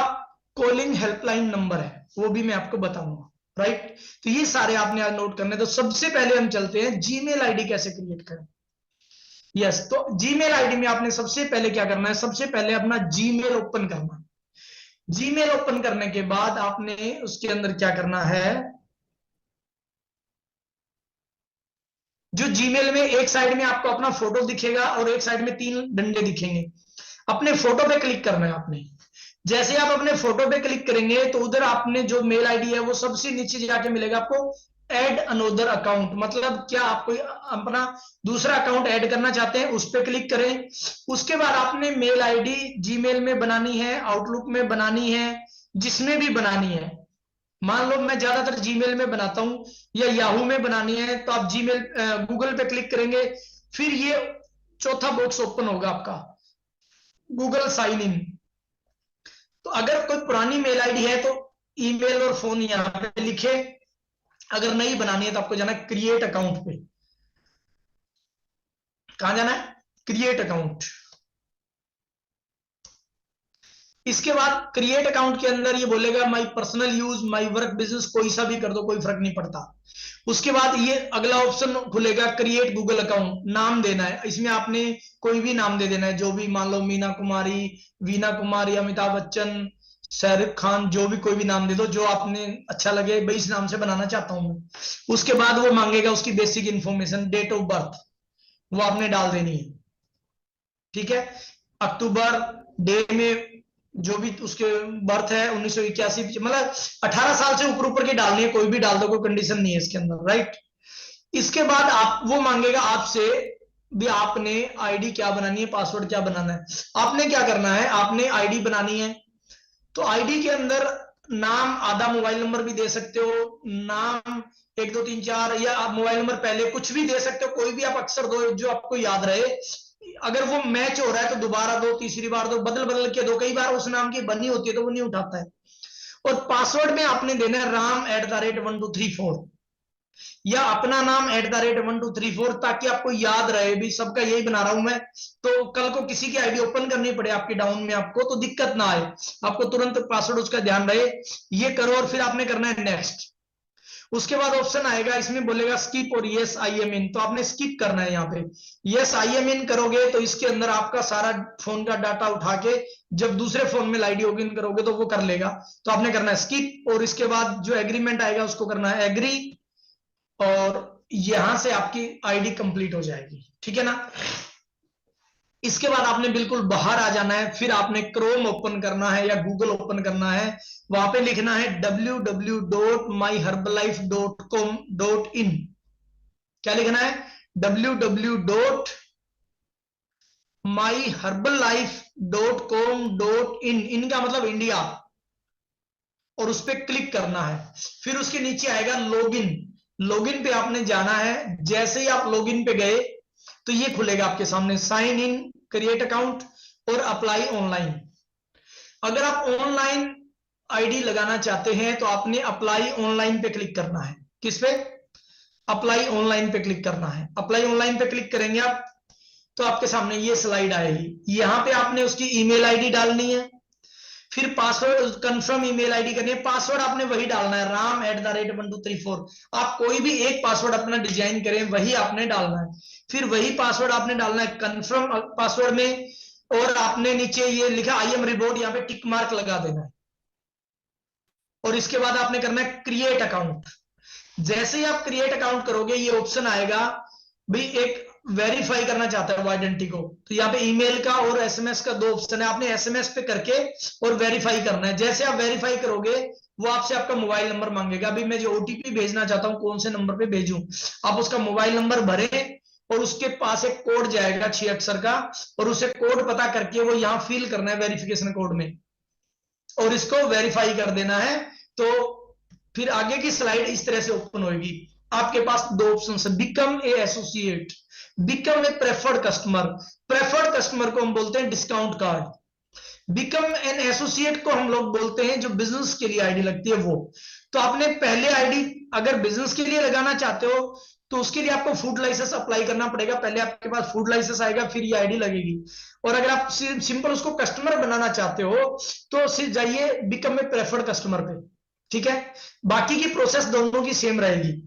कॉलिंग हेल्पलाइन नंबर है वो भी मैं आपको बताऊंगा, राइट। तो ये सारे आपने आज नोट करने। तो सबसे पहले हम चलते हैं जीमेल आईडी कैसे क्रिएट करें। यस, तो जीमेल आईडी में आपने सबसे पहले क्या करना है, सबसे पहले अपना जीमेल ओपन करना। जीमेल ओपन करने के बाद आपने उसके अंदर क्या करना है, जो जीमेल में एक साइड में आपको अपना फोटो दिखेगा और एक साइड में 3 डंडे दिखेंगे, अपने फोटो पे क्लिक करना है आपने। जैसे आप अपने फोटो पे क्लिक करेंगे तो उधर आपने जो मेल आईडी है वो सबसे नीचे जाके मिलेगा आपको ऐड अनोदर अकाउंट, मतलब क्या आप कोई अपना दूसरा अकाउंट ऐड करना चाहते हैं, उस पर क्लिक करें। उसके बाद आपने मेल आईडी जीमेल में बनानी है, आउटलुक में बनानी है, जिसमें भी बनानी है। मान लो मैं ज्यादातर जीमेल में बनाता हूं या याहू में बनानी है, तो आप जीमेल गूगल पे क्लिक करेंगे, फिर ये चौथा बॉक्स ओपन होगा आपका, गूगल साइन इन। तो अगर कोई पुरानी मेल आईडी है तो ईमेल और फोन यहां पे लिखे, अगर नहीं बनानी है तो आपको जाना है क्रिएट अकाउंट पे। कहां जाना है, क्रिएट अकाउंट। इसके बाद क्रिएट अकाउंट के अंदर ये बोलेगा my personal use, my work business, कोई सा भी कर दो, कोई फर्क नहीं पड़ता। उसके बाद ये अगला ऑप्शन खुलेगा क्रिएट गूगल अकाउंट, नाम देना है। इसमें आपने कोई भी नाम दे देना है, जो भी, मान लो मीना कुमारी, वीना कुमारी, अमिताभ बच्चन, शाहरुख खान, जो भी कोई भी नाम दे दो जो आपने अच्छा लगे, भाई इस नाम से बनाना चाहता हूं मैं। उसके बाद वो मांगेगा उसकी basic information, date of birth वो आपने डाल देनी है, ठीक है। अक्टूबर डे में जो भी उसके बर्थ है 1981, मतलब 18 साल से ऊपर ऊपर की डालनी है, कोई भी डाल दो, कोई कंडीशन नहीं है इसके अंदर, राइट। इसके बाद आप वो मांगेगा आपसे भी आपने आईडी क्या बनानी है, पासवर्ड क्या बनाना है। आपने क्या करना है, आपने आईडी बनानी है तो आईडी के अंदर नाम, आधा मोबाइल नंबर भी दे सकते हो, नाम 1 2 3 4, या आप मोबाइल नंबर पहले कुछ भी दे सकते हो, कोई भी आप अक्षर दो जो आपको याद रहे। अगर वो मैच हो रहा है तो दोबारा दो, तीसरी बार दो, बदल बदल के दो, कई बार उस नाम की बनी होती है तो वो नहीं उठाता है। और पासवर्ड में आपने देना है ram@1234 या अपना नाम @1234, ताकि आपको याद रहे भी सबका यही बना रहा हूं मैं, तो कल को किसी की आईडी ओपन करनी पड़े आपके डाउन में आपको तो दिक्कत ना आए, आपको तुरंत पासवर्ड उसका ध्यान रहे। ये करो और फिर आपने करना है नेक्स्ट। उसके बाद ऑप्शन आएगा, इसमें बोलेगा स्किप और यस आई एम इन, तो आपने स्किप करना है। यहाँ पे यस आई एम इन करोगे तो इसके अंदर आपका सारा फोन का डाटा उठा के जब दूसरे फोन में आईडी लॉगिन करोगे तो वो कर लेगा, तो आपने करना है स्किप। और इसके बाद जो एग्रीमेंट आएगा उसको करना है एग्री, और यहां से आपकी आईडी कंप्लीट हो जाएगी, ठीक है ना। इसके बाद आपने बिल्कुल बाहर आ जाना है, फिर आपने क्रोम ओपन करना है या गूगल ओपन करना है, वहां पे लिखना है www.myherbalife.com.in। क्या लिखना है, www.myherbalife.com.in, इनका मतलब इंडिया, और उस पर क्लिक करना है। फिर उसके नीचे आएगा लॉगिन, लॉगिन पे आपने जाना है। जैसे ही आप लॉगिन पे गए तो ये खुलेगा आपके सामने, साइन इन, क्रिएट अकाउंट और अप्लाई ऑनलाइन। अगर आप ऑनलाइन आईडी लगाना चाहते हैं तो आपने अप्लाई ऑनलाइन पे क्लिक करना है। किस पे, अप्लाई ऑनलाइन पे क्लिक करना है। अप्लाई ऑनलाइन पे क्लिक करेंगे आप तो आपके सामने ये स्लाइड आएगी। यहां पे आपने उसकी ईमेल आईडी डालनी है, फिर पासवर्ड, कंफर्म ईमेल आईडी करनी है। पासवर्ड आपने वही डालना है, ram@1234। आप कोई भी एक पासवर्ड अपना डिजाइन करें वही आपने डालना है, फिर वही पासवर्ड आपने डालना है कंफर्म पासवर्ड में, और आपने नीचे ये लिखा आई एम रिबोर्ड, यहाँ पे टिक मार्क लगा देना है। और इसके बाद आपने करना है क्रिएट अकाउंट। जैसे ही आप क्रिएट अकाउंट करोगे ये ऑप्शन आएगा, भाई एक वेरीफाई करना चाहता है वो आइडेंटिटी को, तो यहाँ पे ईमेल का और एसएमएस का 2 ऑप्शन है, आपने एसएमएस पे करके और वेरीफाई करना है। जैसे आप वेरीफाई करोगे वो आपसे आपका मोबाइल नंबर मांगेगा, अभी मैं जो ओटीपी भेजना चाहता हूँ कौन से नंबर पे भेजूं, आप उसका मोबाइल नंबर भरें और उसके पास एक कोड जाएगा 6 अक्षर का, और उसे कोड पता करके वो यहाँ फिल करना है वेरिफिकेशन कोड में, और इसको वेरीफाई कर देना है। तो फिर आगे की स्लाइड इस तरह से ओपन होगी। आपके पास 2 ऑप्शन है, become a associate, become a preferred customer. Preferred customer को हम बोलते हैं discount card, become an associate को हम लोग बोलते हैं जो बिजनेस के लिए आईडी लगती है वो। तो आपने पहले आईडी अगर बिजनेस के लिए लगाना चाहते हो तो उसके लिए आपको फूड लाइसेंस अप्लाई करना पड़ेगा, पहले आपके पास फूड लाइसेंस आएगा फिर ये आईडी लगेगी। और अगर आप सिंपल उसको कस्टमर बनाना चाहते हो तो सिर्फ जाइए बिकम ए प्रेफर्ड कस्टमर पे, ठीक है। बाकी की प्रोसेस दोनों की सेम रहेगी,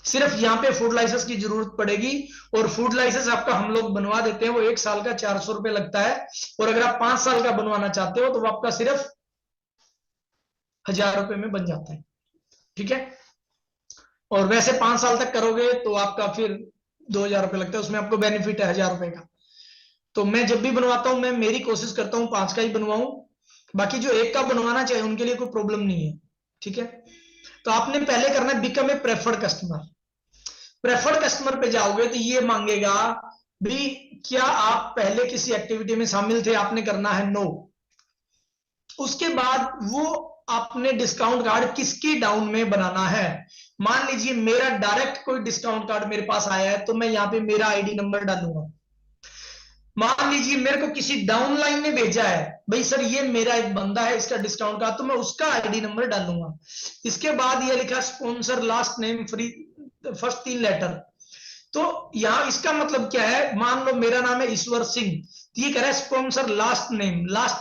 सिर्फ यहाँ पे फूड लाइसेंस की जरूरत पड़ेगी, और फूड लाइसेंस आपका हम लोग बनवा देते हैं, वो 1 साल का 400 रुपए लगता है। और अगर आप 5 साल का बनवाना चाहते हो तो वो आपका सिर्फ 1000 रुपए में बन जाता है, ठीक है। और वैसे 5 साल तक करोगे तो आपका फिर 2000 रुपए लगता है, उसमें आपको बेनिफिट है 1000 रुपए का। तो मैं जब भी बनवाता हूं मैं मेरी कोशिश करता हूं 5 का ही बनवाऊं, बाकी जो 1 का बनवाना चाहिए उनके लिए कोई प्रॉब्लम नहीं है, ठीक है। तो आपने पहले करना है become a preferred customer. Preferred customer पे जाओगे तो ये मांगेगा भी क्या आप पहले किसी एक्टिविटी में शामिल थे, आपने करना है नो। उसके बाद वो आपने डिस्काउंट कार्ड किसके डाउन में बनाना है। मान लीजिए मेरा डायरेक्ट कोई डिस्काउंट कार्ड मेरे पास आया है तो मैं यहाँ पे मेरा आईडी नंबर डालूंगा। मान लीजिए मेरे को किसी डाउनलाइन ने भेजा है, भाई सर ये मेरा एक बंदा है इसका डिस्काउंट कार्ड, तो मैं उसका आईडी नंबर डालूंगा। इसके बाद ये लिखा sponsor last name free first 3 letter. तो यहां इसका मतलब क्या है, मान लो मेरा नाम है ईश्वर सिंह, तो ये कह रहा है स्पॉन्सर लास्ट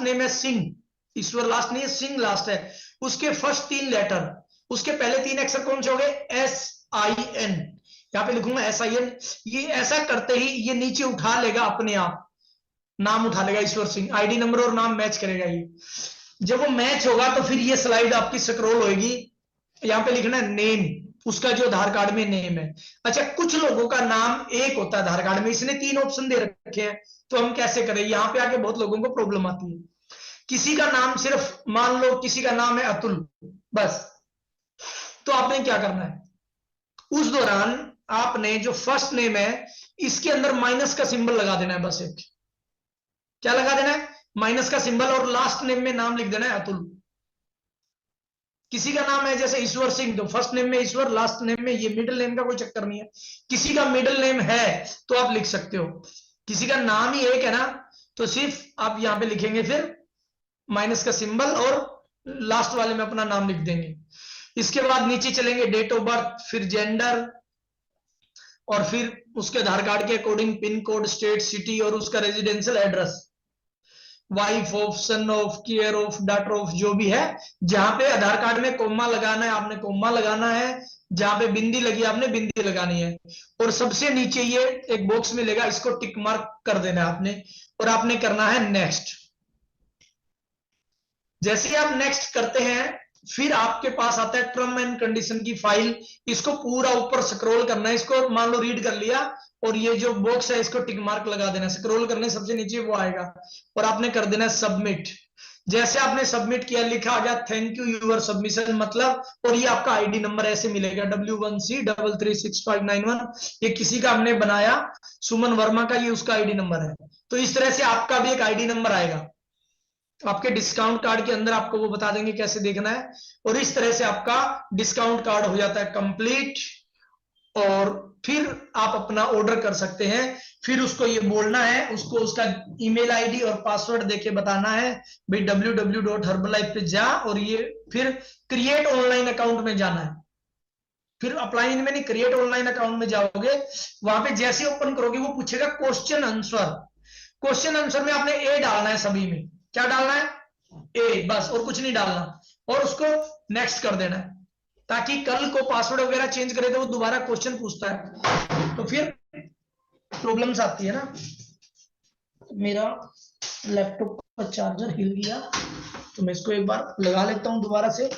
नेम है सिंह, ईश्वर लास्ट नहीं है सिंह लास्ट है, उसके फर्स्ट 3 लेटर, उसके पहले 3 अक्षर कौन से हो गए, SIN। यहाँ पे लिखूंगा SIN। ये ऐसा करते ही ये नीचे उठा लेगा, अपने आप नाम उठा लेगा ईश्वर सिंह, आईडी नंबर और नाम मैच करेगा ये। जब वो मैच होगा तो फिर ये स्लाइड आपकी स्क्रॉल होगी, यहाँ पे लिखना है नेम, उसका जो आधार कार्ड में नेम है। अच्छा कुछ लोगों का नाम एक होता है आधार कार्ड में, इसने 3 ऑप्शन दे रखे हैं, तो हम कैसे करें, यहाँ पे आके बहुत लोगों को प्रॉब्लम आती है। किसी का नाम सिर्फ मान लो किसी का नाम है अतुल बस, तो आपने क्या करना है, उस दौरान आपने जो फर्स्ट नेम है इसके अंदर माइनस का सिंबल लगा देना है, बस एक क्या लगा देना है, माइनस का सिंबल, और लास्ट नेम में नाम लिख देना है अतुल। किसी का नाम है जैसे ईश्वर सिंह, तो फर्स्ट नेम में ईश्वर, लास्ट नेम में ये, मिडिल नेम का कोई चक्कर नहीं है। किसी का मिडिल नेम है तो आप लिख सकते हो, किसी का नाम ही एक है ना तो सिर्फ आप यहां पे लिखेंगे फिर माइनस का सिंबल और लास्ट वाले में अपना नाम लिख देंगे। इसके बाद नीचे चलेंगे, डेट ऑफ बर्थ, फिर जेंडर, और फिर उसके आधार कार्ड के according pin code, state, city और उसका residential address, wife of, son of, care of, daughter of, जो भी है। जहां पे आधार कार्ड में कोमा लगाना है आपने कोमा लगाना है, जहां पे बिंदी लगी आपने बिंदी लगानी है। और सबसे नीचे ये एक बॉक्स मिलेगा, इसको टिक मार्क कर देना है आपने, और आपने करना है नेक्स्ट। जैसे ही आप नेक्स्ट करते हैं फिर आपके पास आता है टर्म एंड कंडीशन की फाइल, इसको पूरा ऊपर स्क्रॉल करना है, इसको मान लो रीड कर लिया और ये जो बॉक्स है इसको टिक मार्क लगा देना, स्क्रॉल करने सबसे नीचे वो आएगा और आपने कर देना सबमिट। जैसे आपने सबमिट किया लिखा आ गया थैंक यू यूर सबमिशन, मतलब, और ये आपका आईडी नंबर ऐसे मिलेगा W1C336591, ये किसी का हमने बनाया सुमन वर्मा का, ये उसका आईडी नंबर है। तो इस तरह से आपका भी एक आईडी नंबर आएगा, आपके डिस्काउंट कार्ड के अंदर आपको वो बता देंगे कैसे देखना है, और इस तरह से आपका डिस्काउंट कार्ड हो जाता है कंप्लीट। और फिर आप अपना ऑर्डर कर सकते हैं। फिर उसको ये बोलना है, उसको उसका ईमेल आईडी और पासवर्ड देके बताना है भाई www.herbalife पे जा, और ये फिर क्रिएट ऑनलाइन अकाउंट में जाना है। फिर अप्लाई में नहीं, क्रिएट ऑनलाइन अकाउंट में जाओगे, वहां पे जैसे ओपन करोगे वो पूछेगा क्वेश्चन आंसर। क्वेश्चन आंसर में आपने ए डालना है, सभी में क्या डालना है, ए, बस, और कुछ नहीं डालना, और उसको नेक्स्ट कर देना है, ताकि कल को पासवर्ड वगैरह चेंज करे तो वो दोबारा क्वेश्चन पूछता है, तो फिर प्रॉब्लम्स आती है ना। मेरा लैपटॉप का चार्जर हिल गया, तो मैं इसको एक बार लगा लेता हूं दोबारा से।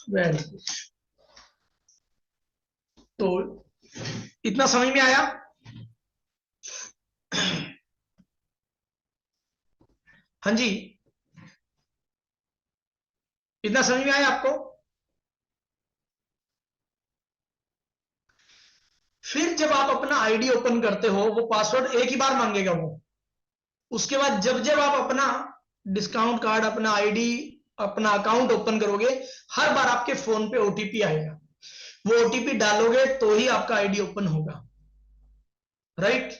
वेरी गुड, तो इतना समझ में आया। हाँ जी, इतना समझ में आया आपको। फिर जब आप अपना आईडी ओपन करते हो वो पासवर्ड एक ही बार मांगेगा वो, उसके बाद जब जब आप अपना डिस्काउंट कार्ड, अपना आईडी, अपना अकाउंट ओपन करोगे हर बार आपके फोन पे ओटीपी आएगा, वो ओटीपी डालोगे तो ही आपका आईडी ओपन होगा, राइट।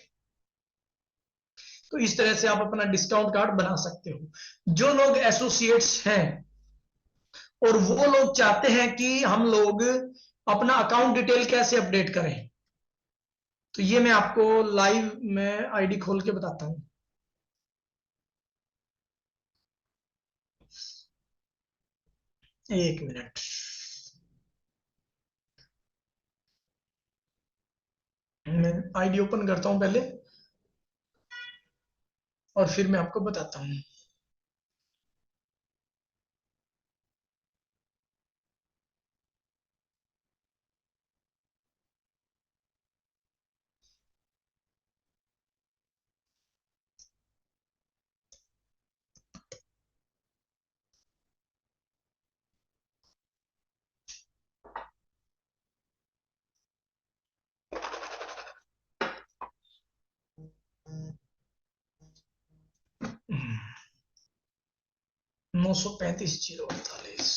तो इस तरह से आप अपना डिस्काउंट कार्ड बना सकते हो। जो लोग एसोसिएट्स हैं और वो लोग चाहते हैं कि हम लोग अपना अकाउंट डिटेल कैसे अपडेट करें, तो ये मैं आपको लाइव में आईडी खोल के बताता हूं। एक मिनट, मैं आईडी ओपन करता हूं पहले और फिर मैं आपको बताता हूं। हम्म, 935 048।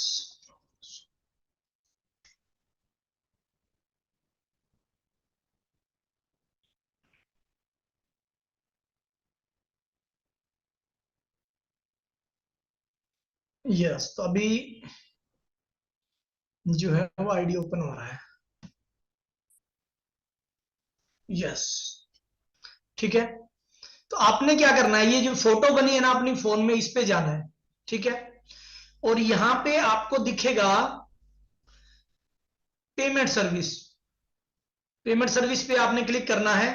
यस, तो अभी जो है वो आईडी ओपन हो रहा है। यस, ठीक है। तो आपने क्या करना है, ये जो फोटो बनी है ना अपनी फोन में, इस पे जाना है, ठीक है। और यहां पे आपको दिखेगा पेमेंट सर्विस, पेमेंट सर्विस पे आपने क्लिक करना है।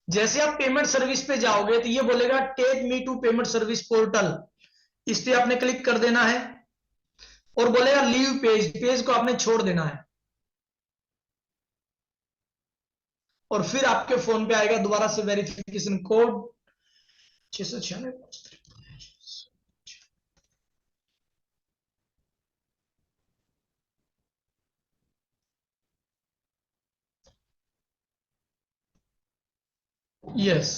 जैसे आप पेमेंट सर्विस पे जाओगे तो ये बोलेगा take me to payment service portal, इस पे आपने क्लिक कर देना है और बोलेगा लीव पेज, पेज को आपने छोड़ देना है। और फिर आपके फोन पे आएगा दोबारा से वेरिफिकेशन कोड, 696। यस,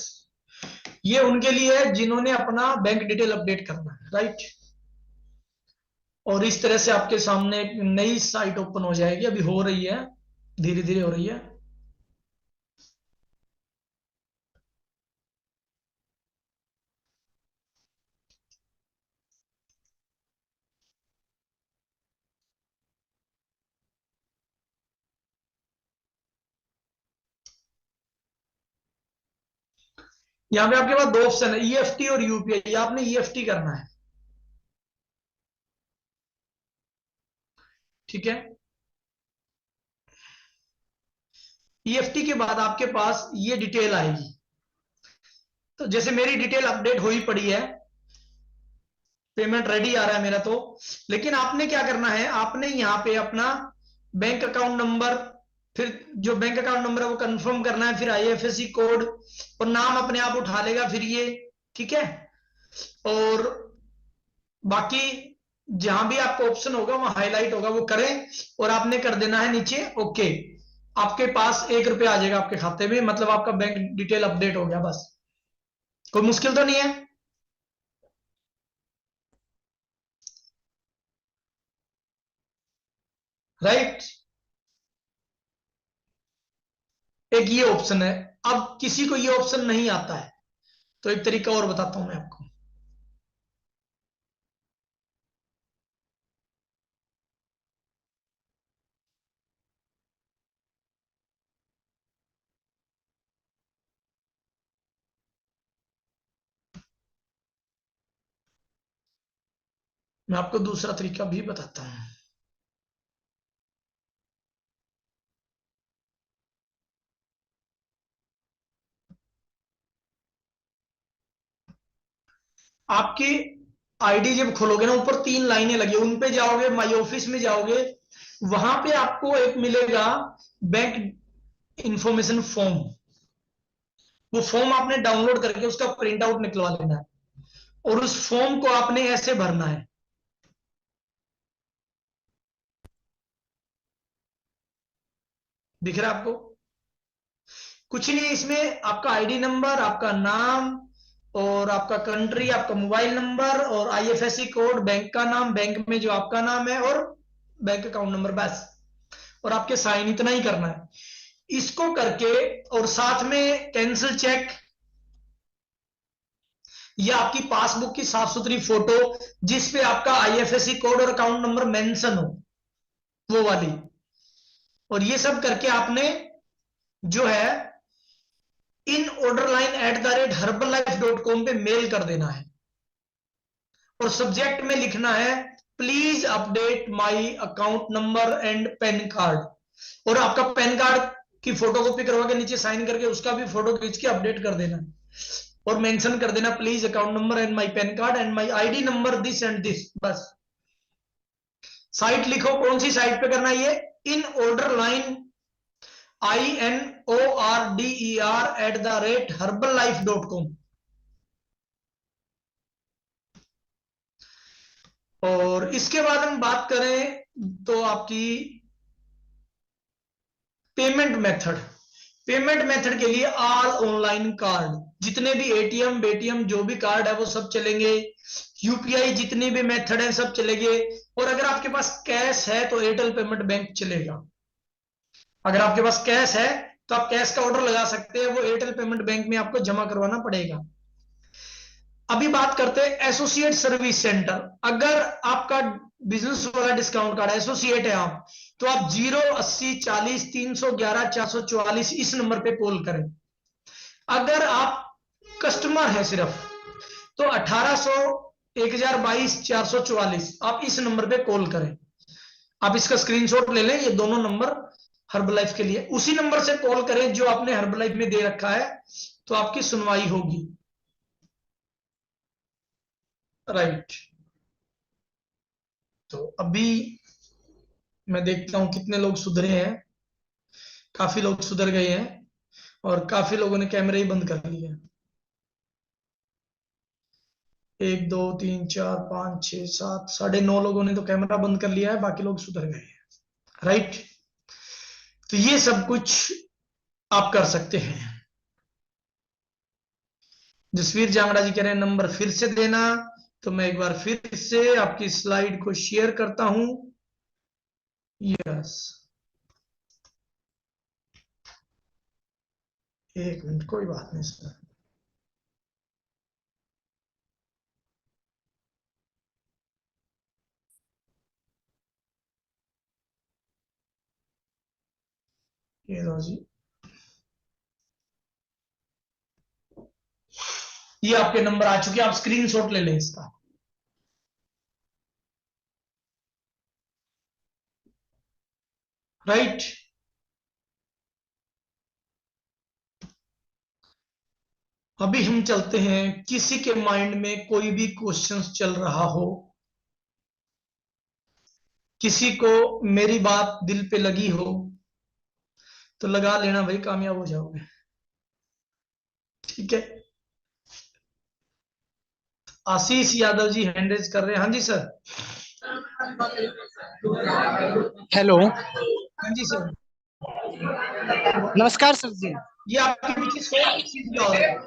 ये उनके लिए है जिन्होंने अपना बैंक डिटेल अपडेट करना है, राइट। और इस तरह से आपके सामने एक नई साइट ओपन हो जाएगी, अभी हो रही है, धीरे धीरे हो रही है। यहाँ पे आपके पास दो ऑप्शन है, ईएफटी और यूपीआई। आपने ईएफटी करना है, ठीक है। ईएफटी के बाद आपके पास ये डिटेल आएगी। तो जैसे मेरी डिटेल अपडेट हुई पड़ी है, पेमेंट रेडी आ रहा है मेरा, तो लेकिन आपने क्या करना है, आपने यहाँ पे अपना बैंक अकाउंट नंबर, फिर जो बैंक अकाउंट नंबर है वो कंफर्म करना है, फिर आईएफएससी कोड, और नाम अपने आप उठा लेगा फिर ये, ठीक है। और बाकी जहां भी आपको ऑप्शन होगा वहां हाईलाइट होगा, वो करें, और आपने कर देना है नीचे ओके। आपके पास 1 रुपया आ जाएगा आपके खाते में, मतलब आपका बैंक डिटेल अपडेट हो गया, बस। कोई मुश्किल तो नहीं है। राइट, एक ये ऑप्शन है। अब किसी को ये ऑप्शन नहीं आता है तो एक तरीका और बताता हूं मैं आपको। मैं आपको दूसरा तरीका भी बताता हूं। आपकी आईडी जब खोलोगे ना, ऊपर 3 लाइनें लगी, उन पे जाओगे, माई ऑफिस में जाओगे, वहां पे आपको एक मिलेगा बैंक इंफॉर्मेशन फॉर्म। वो फॉर्म आपने डाउनलोड करके उसका प्रिंट आउट निकलवा लेना है, और उस फॉर्म को आपने ऐसे भरना है। दिख रहा है आपको? कुछ नहीं, इसमें आपका आईडी नंबर, आपका नाम, और आपका कंट्री, आपका मोबाइल नंबर, और आईएफएससी कोड, बैंक का नाम, बैंक में जो आपका नाम है, और बैंक अकाउंट नंबर, बस। और आपके साइन इतना ही करना है। इसको करके, और साथ में कैंसिल चेक, या आपकी पासबुक की साफ सुथरी फोटो जिसपे आपका आईएफएससी कोड और अकाउंट नंबर मेंशन हो, वो वाली। और ये सब करके आपने जो है इन ऑर्डर लाइन @herbalife.com पे मेल कर देना है, और सब्जेक्ट में लिखना है please update my account number and pan card. और आपका पैन कार्ड की फोटो कॉपी करवा के नीचे साइन करके उसका भी फोटो खींच के अपडेट कर देना, और मेंशन कर देना please account number and my pan card and my ID number this and this, बस। साइट लिखो, कौन सी साइट पे करना है ये? In order line INORDER@herbalife.com। और इसके बाद हम बात करें तो आपकी पेमेंट मेथड। पेमेंट मेथड के लिए ऑल ऑनलाइन कार्ड, जितने भी एटीएम बेटीएम जो भी कार्ड है वो सब चलेंगे। यूपीआई जितने भी मेथड है सब चलेंगे। और अगर आपके पास कैश है तो एयरटेल पेमेंट बैंक चलेगा। अगर आपके पास कैश है तो आप कैश का ऑर्डर लगा सकते हैं, वो एयरटेल पेमेंट बैंक में आपको जमा करवाना पड़ेगा। अभी बात करते हैं एसोसिएट सर्विस सेंटर। अगर आपका बिजनेस वाला डिस्काउंट कार्ड एसोसिएट है आप, तो आप 08040 311 444 इस नंबर पे कॉल करें। अगर आप कस्टमर है सिर्फ, तो 1800 1022 444 आप इस नंबर पे कॉल करें। आप इसका स्क्रीनशॉट ले लें, ये दोनों नंबर हर्बलाइफ के लिए। उसी नंबर से कॉल करें जो आपने हर्बलाइफ में दे रखा है, तो आपकी सुनवाई होगी। राइट, तो अभी मैं देखता हूं कितने लोग सुधरे हैं। काफी लोग सुधर गए हैं, और काफी लोगों ने कैमरे ही बंद कर लिए हैं। 1 2 3 4 5 6 7 9:30 लोगों ने तो कैमरा बंद कर लिया है, बाकी लोग सुधर गए हैं। राइट, तो ये सब कुछ आप कर सकते हैं। जसवीर जांगड़ा जी कह रहे हैं नंबर फिर से देना, तो मैं एक बार फिर से आपकी स्लाइड को शेयर करता हूं। यस, एक मिनट, कोई बात नहीं सर। ये लो जी, ये आपके नंबर आ चुके हैं, आप स्क्रीनशॉट ले लें इसका। राइट, अभी हम चलते हैं, किसी के माइंड में कोई भी क्वेश्चंस चल रहा हो, किसी को मेरी बात दिल पे लगी हो, तो लगा लेना भाई, कामयाब हो जाओगे। ठीक है, आशीष यादव जी हैंड रेज कर रहे हैं। हाँ जी सर। हेलो, हाँ जी सर। नमस्कार सर जी। ये आपके पीछे शोर किस चीज का हो रहा है?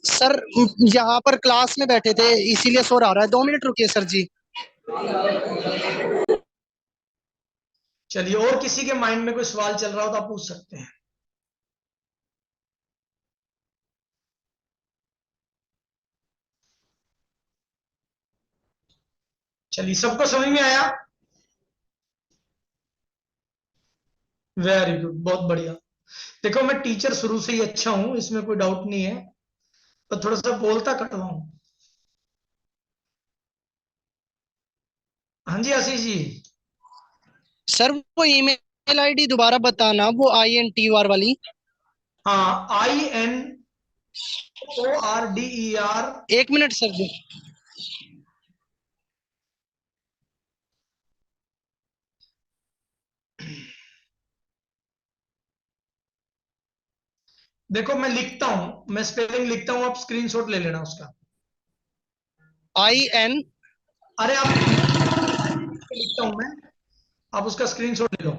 सर यहाँ पर क्लास में बैठे थे इसीलिए शोर आ रहा है। 2 मिनट रुकिए सर जी। चलिए, और किसी के माइंड में कोई सवाल चल रहा हो तो आप पूछ सकते हैं। चलिए, सबको समझ में आया? वेरी गुड, बहुत बढ़िया। देखो, मैं टीचर शुरू से ही अच्छा हूं, इसमें कोई डाउट नहीं है, तो थोड़ा सा बोलता कटवा हूं। हाँ जी आशीष जी। सर वो ईमेल आईडी दोबारा बताना, वो INTUR वाली। हाँ, INORDER। 1 मिनट सर जी। देखो, मैं लिखता हूं, मैं स्पेलिंग लिखता हूं, आप स्क्रीनशॉट ले लेना उसका। IN। अरे आप लिखता हूं मैं, आप उसका स्क्रीनशॉट ले लो।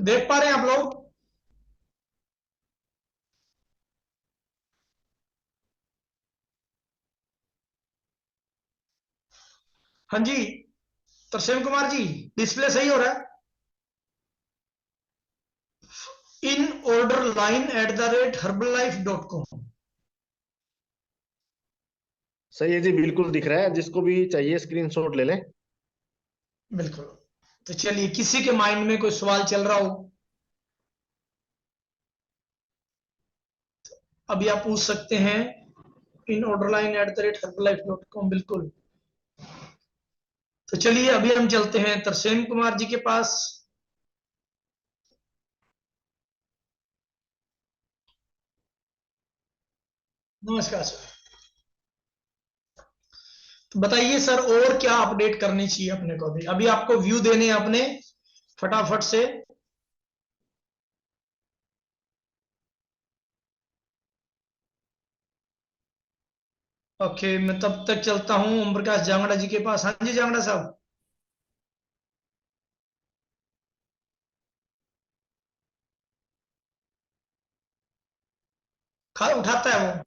देख पा रहे हैं आप लोग? हाँ जी, तरसेम कुमार जी, डिस्प्ले सही हो रहा है? INORDERLINE@herbalife.com। सही है जी, बिल्कुल दिख रहा है, जिसको भी चाहिए स्क्रीनशॉट ले लें। बिल्कुल। तो चलिए, किसी के माइंड में कोई सवाल चल रहा हो, अभी आप पूछ सकते हैं। INORDERLINE@herbalife.com। बिल्कुल। तो चलिए, अभी हम चलते हैं तरसेम कुमार जी के पास। नमस्कार सर। तो बताइए सर, और क्या अपडेट करनी चाहिए अपने को? अभी अभी आपको व्यू देने हैं अपने, फटाफट से। ओके, मैं तब तक चलता हूं ओम प्रकाश जांगड़ा जी के पास। हाँ जी जांगड़ा साहब। खा उठाता है वो।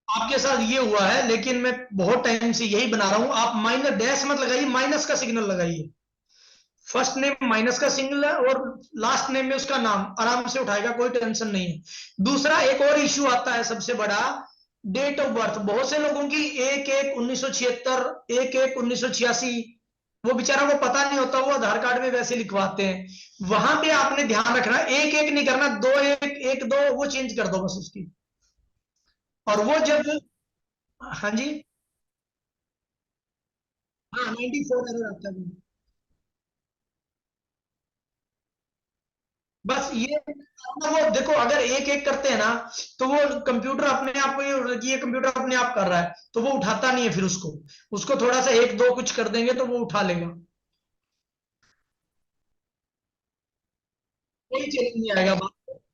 आपके साथ ये हुआ है, लेकिन मैं बहुत टाइम से यही बना रहा हूं। आप माइनस डैश मत लगाइए, माइनस का सिग्नल लगाइए। फर्स्ट नेम माइनस का सिंगल है और लास्ट नेम में उसका नाम, आराम से उठाएगा, कोई टेंशन नहीं है। दूसरा एक और इश्यू आता है सबसे बड़ा, डेट ऑफ बर्थ। बहुत से लोगों की 1/1/1976, 1/1/1986, वो बेचारा को पता नहीं होता, वो आधार कार्ड में वैसे लिखवाते हैं। वहां पे आपने ध्यान रखना, 1/1 नहीं करना, 2/1/1/2 वो चेंज कर दो बस उसकी। और वो जब, हाँ जी, हाँ 94 एरर आता है। बस ये, वो देखो अगर एक एक करते हैं ना, तो वो कंप्यूटर अपने आप को, ये कंप्यूटर अपने आप कर रहा है तो वो उठाता नहीं है फिर उसको, उसको थोड़ा सा एक दो कुछ कर देंगे तो वो उठा लेगा, कोई चैलेंज नहीं आएगा।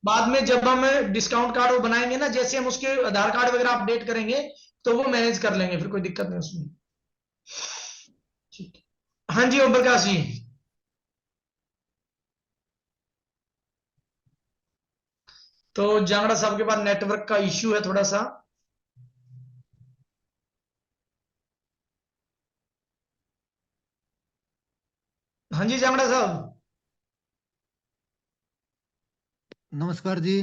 बाद में जब हम डिस्काउंट कार्ड वो बनाएंगे ना, जैसे हम उसके आधार कार्ड वगैरह अपडेट करेंगे तो वो मैनेज कर लेंगे, फिर कोई दिक्कत नहीं उसमें। ठीक है। हाँ जी ओम प्रकाश जी। तो जांगड़ा साहब के पास नेटवर्क का इश्यू है थोड़ा सा। हाँ जी जांगड़ा साहब। नमस्कार जी।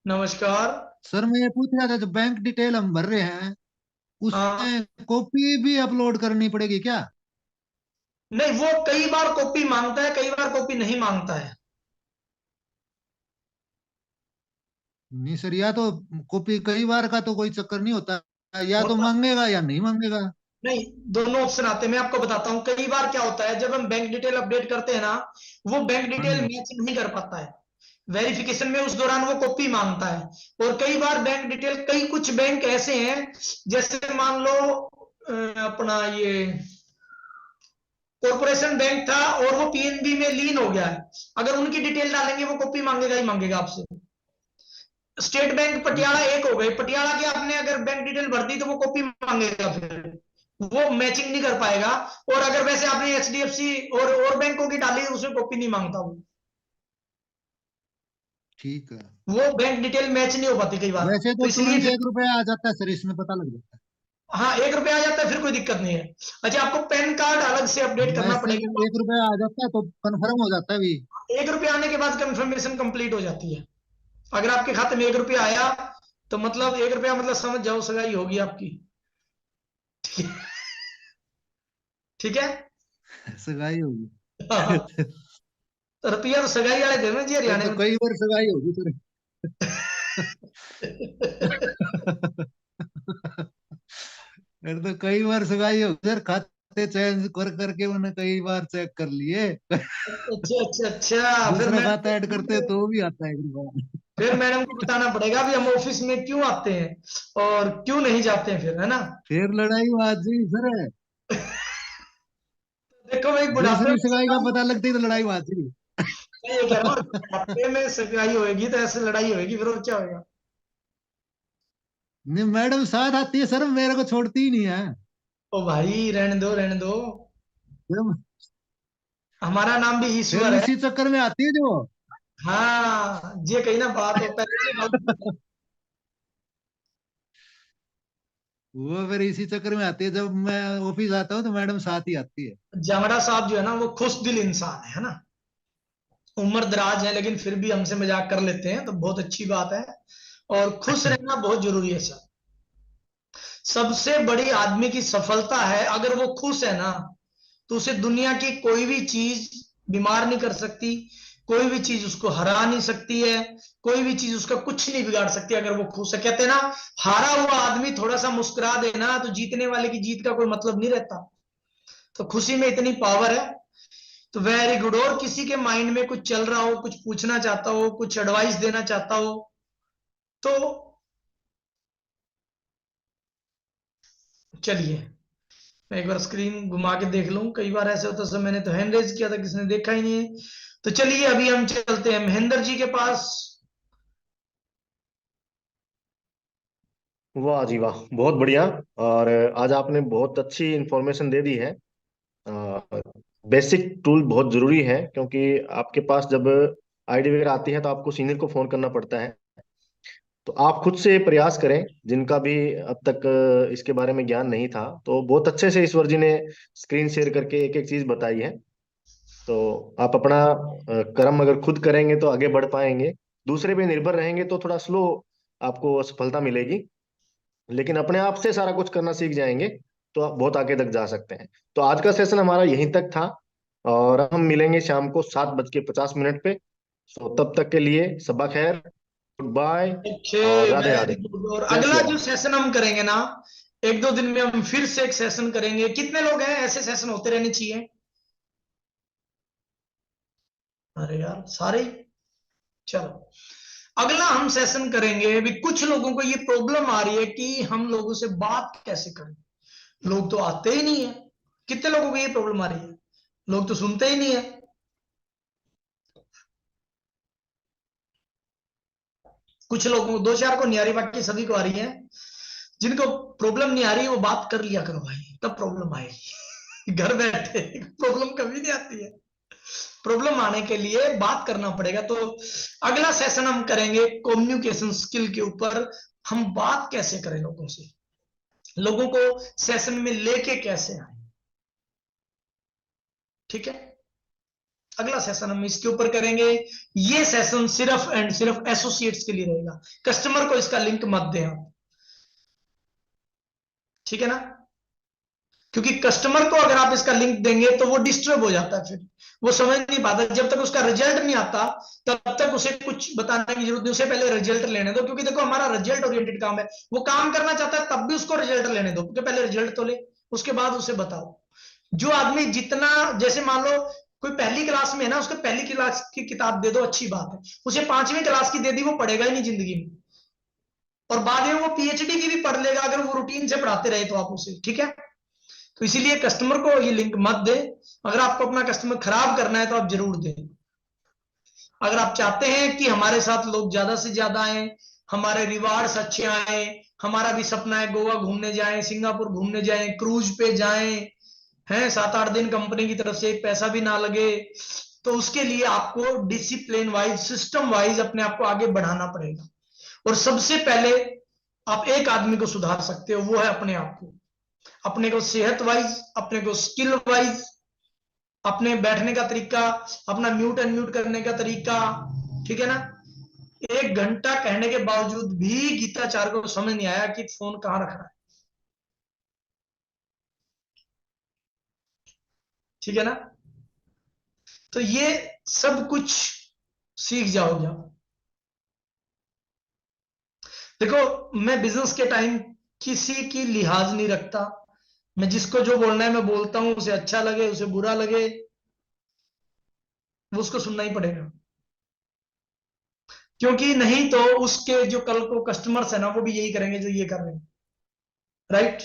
नमस्कार। सर मैं ये पूछ रहा था, जो बैंक डिटेल हम भर रहे हैं हाँ, उसमें कॉपी भी अपलोड करनी पड़ेगी क्या? नहीं वो कई बार कॉपी मांगता है, कई बार कॉपी नहीं मांगता है। नहीं सर, या तो कॉपी कई बार का तो कोई चक्कर नहीं होता, या तो होता मांगेगा या नहीं मांगेगा। नहीं, दोनों ऑप्शन आते हैं। मैं आपको बताता हूँ, कई बार क्या होता है, जब हम बैंक डिटेल अपडेट करते हैं ना, वो बैंक हाँ डिटेल जी। मैच नहीं कर पाता है वेरिफिकेशन में, उस दौरान वो कॉपी मांगता है। और कई बार बैंक डिटेल, कई कुछ बैंक ऐसे हैं, जैसे मान लो अपना ये कॉर्पोरेशन बैंक था और वो पीएनबी में लीन हो गया है, अगर उनकी डिटेल डालेंगे वो कॉपी मांगेगा ही मांगेगा आपसे। स्टेट बैंक ठीक पटियाला है। एक हो गई, पटियाला की आपने अगर बैंक डिटेल भर दी तो वो कॉपी मांगेगा, फिर वो मैचिंग नहीं कर पाएगा। और अगर वैसे आपने एचडीएफसी और बैंकों की डाली, उसमें कॉपी नहीं मांगता ठीक है। वो बैंक डिटेल मैच नहीं हो पाती कई बार। वैसे तो तो इसलिए तुरंत फिर, 1 रुपया आ जाता है सर, इसमें पता लग जाता हाँ 1 रुपया आ जाता है, फिर कोई दिक्कत नहीं है। अच्छा, आपको पैन कार्ड अलग से अपडेट है। करना वैसे पड़ेगा। 1 रुपया आ जाता है तो कन्फर्म हो जाता है भी। 1 रुपया आने के बाद कंफर्मेशन कंप्लीट हो जाती है। अगर आपके खाते में 1 रुपया आया, तो मतलब 1 रुपया मतलब समझ जाओ सगाई होगी आपकी। ठीक है। सगाई होगी। हाँ, रुपया तो सगाई वाले देना जी फिर हरियाणा तो में। कई बार सगाई होगी सर। फिर तो कई बार सगाई होगी सर, खाते चेंज कर करके उन्हें कई बार चेक कर लिए। अच्छा अच्छा अच्छा, फिर दूसरा मैं, खाता ऐड करते तो भी आता है 1 रुपया। फिर मैडम को बताना पड़ेगा भी हम ऑफिस में क्यों आते हैं और क्यों नहीं जाते हैं फिर, है ना। फिर लड़ाई बाजी सर है। देखो भाई, बुढ़ापे दूसरी में सगाई का सगाई, पता लगती तो लड़ाई बाजी। मैं ये कह रहा हूँ, बुढ़ापे में सगाई होगी तो ऐसे लड़ाई होगी, फिर और क्या होगा। नहीं मैडम साथ आती है सर, मेरे को छोड़ती ही नहीं है। ओ भाई रहने दो रहने दो, फिर हमारा नाम भी फिर ईश्वर है। उसी चक्कर में आती है जो। हाँ, ये कहीं ना बात हो पहले से बात। वो फिर इसी चक्कर में आती है, जब मैं ऑफिस आता हूँ तो मैडम साथ ही आती है। जांगड़ा साहब जो है ना, वो खुश दिल इंसान है ना। उम्र दराज है लेकिन फिर भी हमसे मजाक कर लेते हैं, तो बहुत अच्छी बात है। और खुश रहना बहुत जरूरी है सर। सबसे बड़ी आदमी की सफलता है, अगर वो खुश है ना, तो उसे दुनिया की कोई भी चीज बीमार नहीं कर सकती, कोई भी चीज उसको हरा नहीं सकती है, कोई भी चीज उसका कुछ नहीं बिगाड़ सकती अगर वो खुश है। कहते हैं ना, हारा हुआ आदमी थोड़ा सा मुस्कुरा देना तो जीतने वाले की जीत का कोई मतलब नहीं रहता। तो खुशी में इतनी पावर है। तो वेरी गुड। और किसी के माइंड में कुछ चल रहा हो, कुछ पूछना चाहता हो, कुछ एडवाइस देना चाहता हो, तो चलिए, मैं एक बार स्क्रीन घुमा के देख लूं, कई बार ऐसे होता है, सर मैंने तो हैंड रेज किया था, किसने देखा ही नहीं है। तो चलिए अभी हम चलते हैं महेंद्र जी के पास। वाह जी वाह, बहुत बढ़िया। और आज आपने बहुत अच्छी इंफॉर्मेशन दे दी है। बेसिक टूल बहुत जरूरी है, क्योंकि आपके पास जब आईडी वगैरह आती है तो आपको सीनियर को फोन करना पड़ता है। तो आप खुद से प्रयास करें, जिनका भी अब तक इसके बारे में ज्ञान नहीं था। तो बहुत अच्छे से ईश्वर जी ने स्क्रीन शेयर करके एक एक चीज बताई है। तो आप अपना कर्म अगर खुद करेंगे तो आगे बढ़ पाएंगे, दूसरे पे निर्भर रहेंगे तो थोड़ा स्लो आपको सफलता मिलेगी। लेकिन अपने आप से सारा कुछ करना सीख जाएंगे तो आप बहुत आगे तक जा सकते हैं। तो आज का सेशन हमारा यहीं तक था, और हम मिलेंगे शाम को 7:50 पे। सो तब तक के लिए सबा खैर, गुड बाय, ओके, और राधे वेरी राधे। गुड। और जय अगला श्री जो राम। सेशन हम करेंगे ना, 1-2 दिन में हम फिर से एक सेशन करेंगे। कितने लोग हैं? ऐसे सेशन होते रहने चाहिए। अरे यार, सारे ही। चलो, अगला हम सेशन करेंगे। अभी कुछ लोगों को ये प्रॉब्लम आ रही है कि हम लोगों से बात कैसे करें, लोग तो आते ही नहीं है। कितने लोगों को ये प्रॉब्लम आ रही है? लोग तो सुनते ही नहीं है। कुछ लोगों को, 2-4 को नहीं आ रही, बाकी सभी को आ रही है। जिनको प्रॉब्लम नहीं आ रही वो बात कर लिया करो भाई, तब प्रॉब्लम आएगी। घर बैठे प्रॉब्लम कभी नहीं आती है। प्रॉब्लम आने के लिए बात करना पड़ेगा। तो अगला सेशन हम करेंगे कम्युनिकेशन स्किल के ऊपर। हम बात कैसे करें लोगों से, लोगों को सेशन में लेके कैसे आए। ठीक है, अगला सेशन हम इसके ऊपर करेंगे। ये सेशन सिर्फ एंड सिर्फ एसोसिएट्स के लिए रहेगा। कस्टमर को इसका लिंक मत दें आप, ठीक है ना? क्योंकि कस्टमर को अगर आप इसका लिंक देंगे तो वो डिस्टर्ब हो जाता है, फिर वो समझ नहीं पाता। जब तक उसका रिजल्ट नहीं आता तब तक उसे कुछ बताने की जरूरत नहीं, उसे पहले रिजल्ट लेने दो। क्योंकि देखो, हमारा रिजल्ट ओरिएंटेड काम है। वो काम करना चाहता है तब भी उसको रिजल्ट लेने दो, क्योंकि पहले रिजल्ट तो ले, उसके बाद उसे बताओ। जो आदमी जितना, जैसे मान लो कोई पहली क्लास में है ना, उसको पहली क्लास की किताब दे दो, अच्छी बात है। उसे 5वीं क्लास की दे दी, वो पढ़ेगा ही नहीं जिंदगी में। और बाद में वो पीएचडी की भी पढ़ लेगा अगर वो रूटीन से पढ़ाते रहे तो आप उसे, ठीक है? तो इसीलिए कस्टमर को ये लिंक मत दे। अगर आपको अपना कस्टमर खराब करना है तो आप जरूर दें। अगर आप चाहते हैं कि हमारे साथ लोग ज्यादा से ज्यादा आए, हमारे रिवार्ड्स अच्छे आए, हमारा भी सपना है गोवा घूमने जाएं, सिंगापुर घूमने जाएं, क्रूज पे जाएं, हैं 7-8 दिन कंपनी की तरफ से एक पैसा भी ना लगे, तो उसके लिए आपको डिसिप्लिन वाइज, सिस्टम वाइज अपने आप को आगे बढ़ाना पड़ेगा। और सबसे पहले आप एक आदमी को सुधार सकते हो, वो है अपने आप को। अपने को सेहत वाइज, अपने को स्किल वाइज, अपने बैठने का तरीका, अपना म्यूट अनम्यूट करने का तरीका, ठीक है ना? 1 घंटा कहने के बावजूद भी गीताचार्य को समझ नहीं आया कि फोन कहां रखना है, ठीक है ना? तो ये सब कुछ सीख जाओगे आप। देखो, मैं बिजनेस के टाइम किसी की लिहाज नहीं रखता। मैं जिसको जो बोलना है मैं बोलता हूं, उसे अच्छा लगे उसे बुरा लगे, वो उसको सुनना ही पड़ेगा। क्योंकि नहीं तो उसके जो कल को कस्टमर्स है ना, वो भी यही करेंगे जो ये कर रहे हैं। राइट?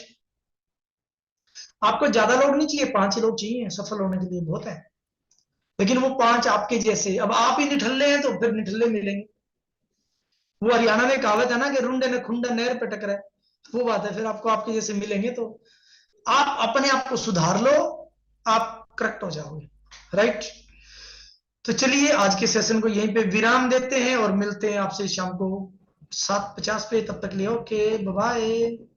आपको ज्यादा लोग नहीं चाहिए, 5 ही लोग चाहिए सफल होने के लिए, बहुत है। लेकिन वो 5 आपके जैसे। अब आप ही निठल्ले हैं तो फिर निठल्ले मिलेंगे। वो हरियाणा में कहावत है ना कि रुंडे ने खुंडा नहर पे टकरा है, वो बात है। फिर आपको आपके जैसे मिलेंगे तो आप अपने आप को सुधार लो, आप करेक्ट हो जाओगे। राइट? तो चलिए आज के सेशन को यहीं पे विराम देते हैं और मिलते हैं आपसे शाम को 7:50 पे। तब तक लिए ओके, बाय बाय।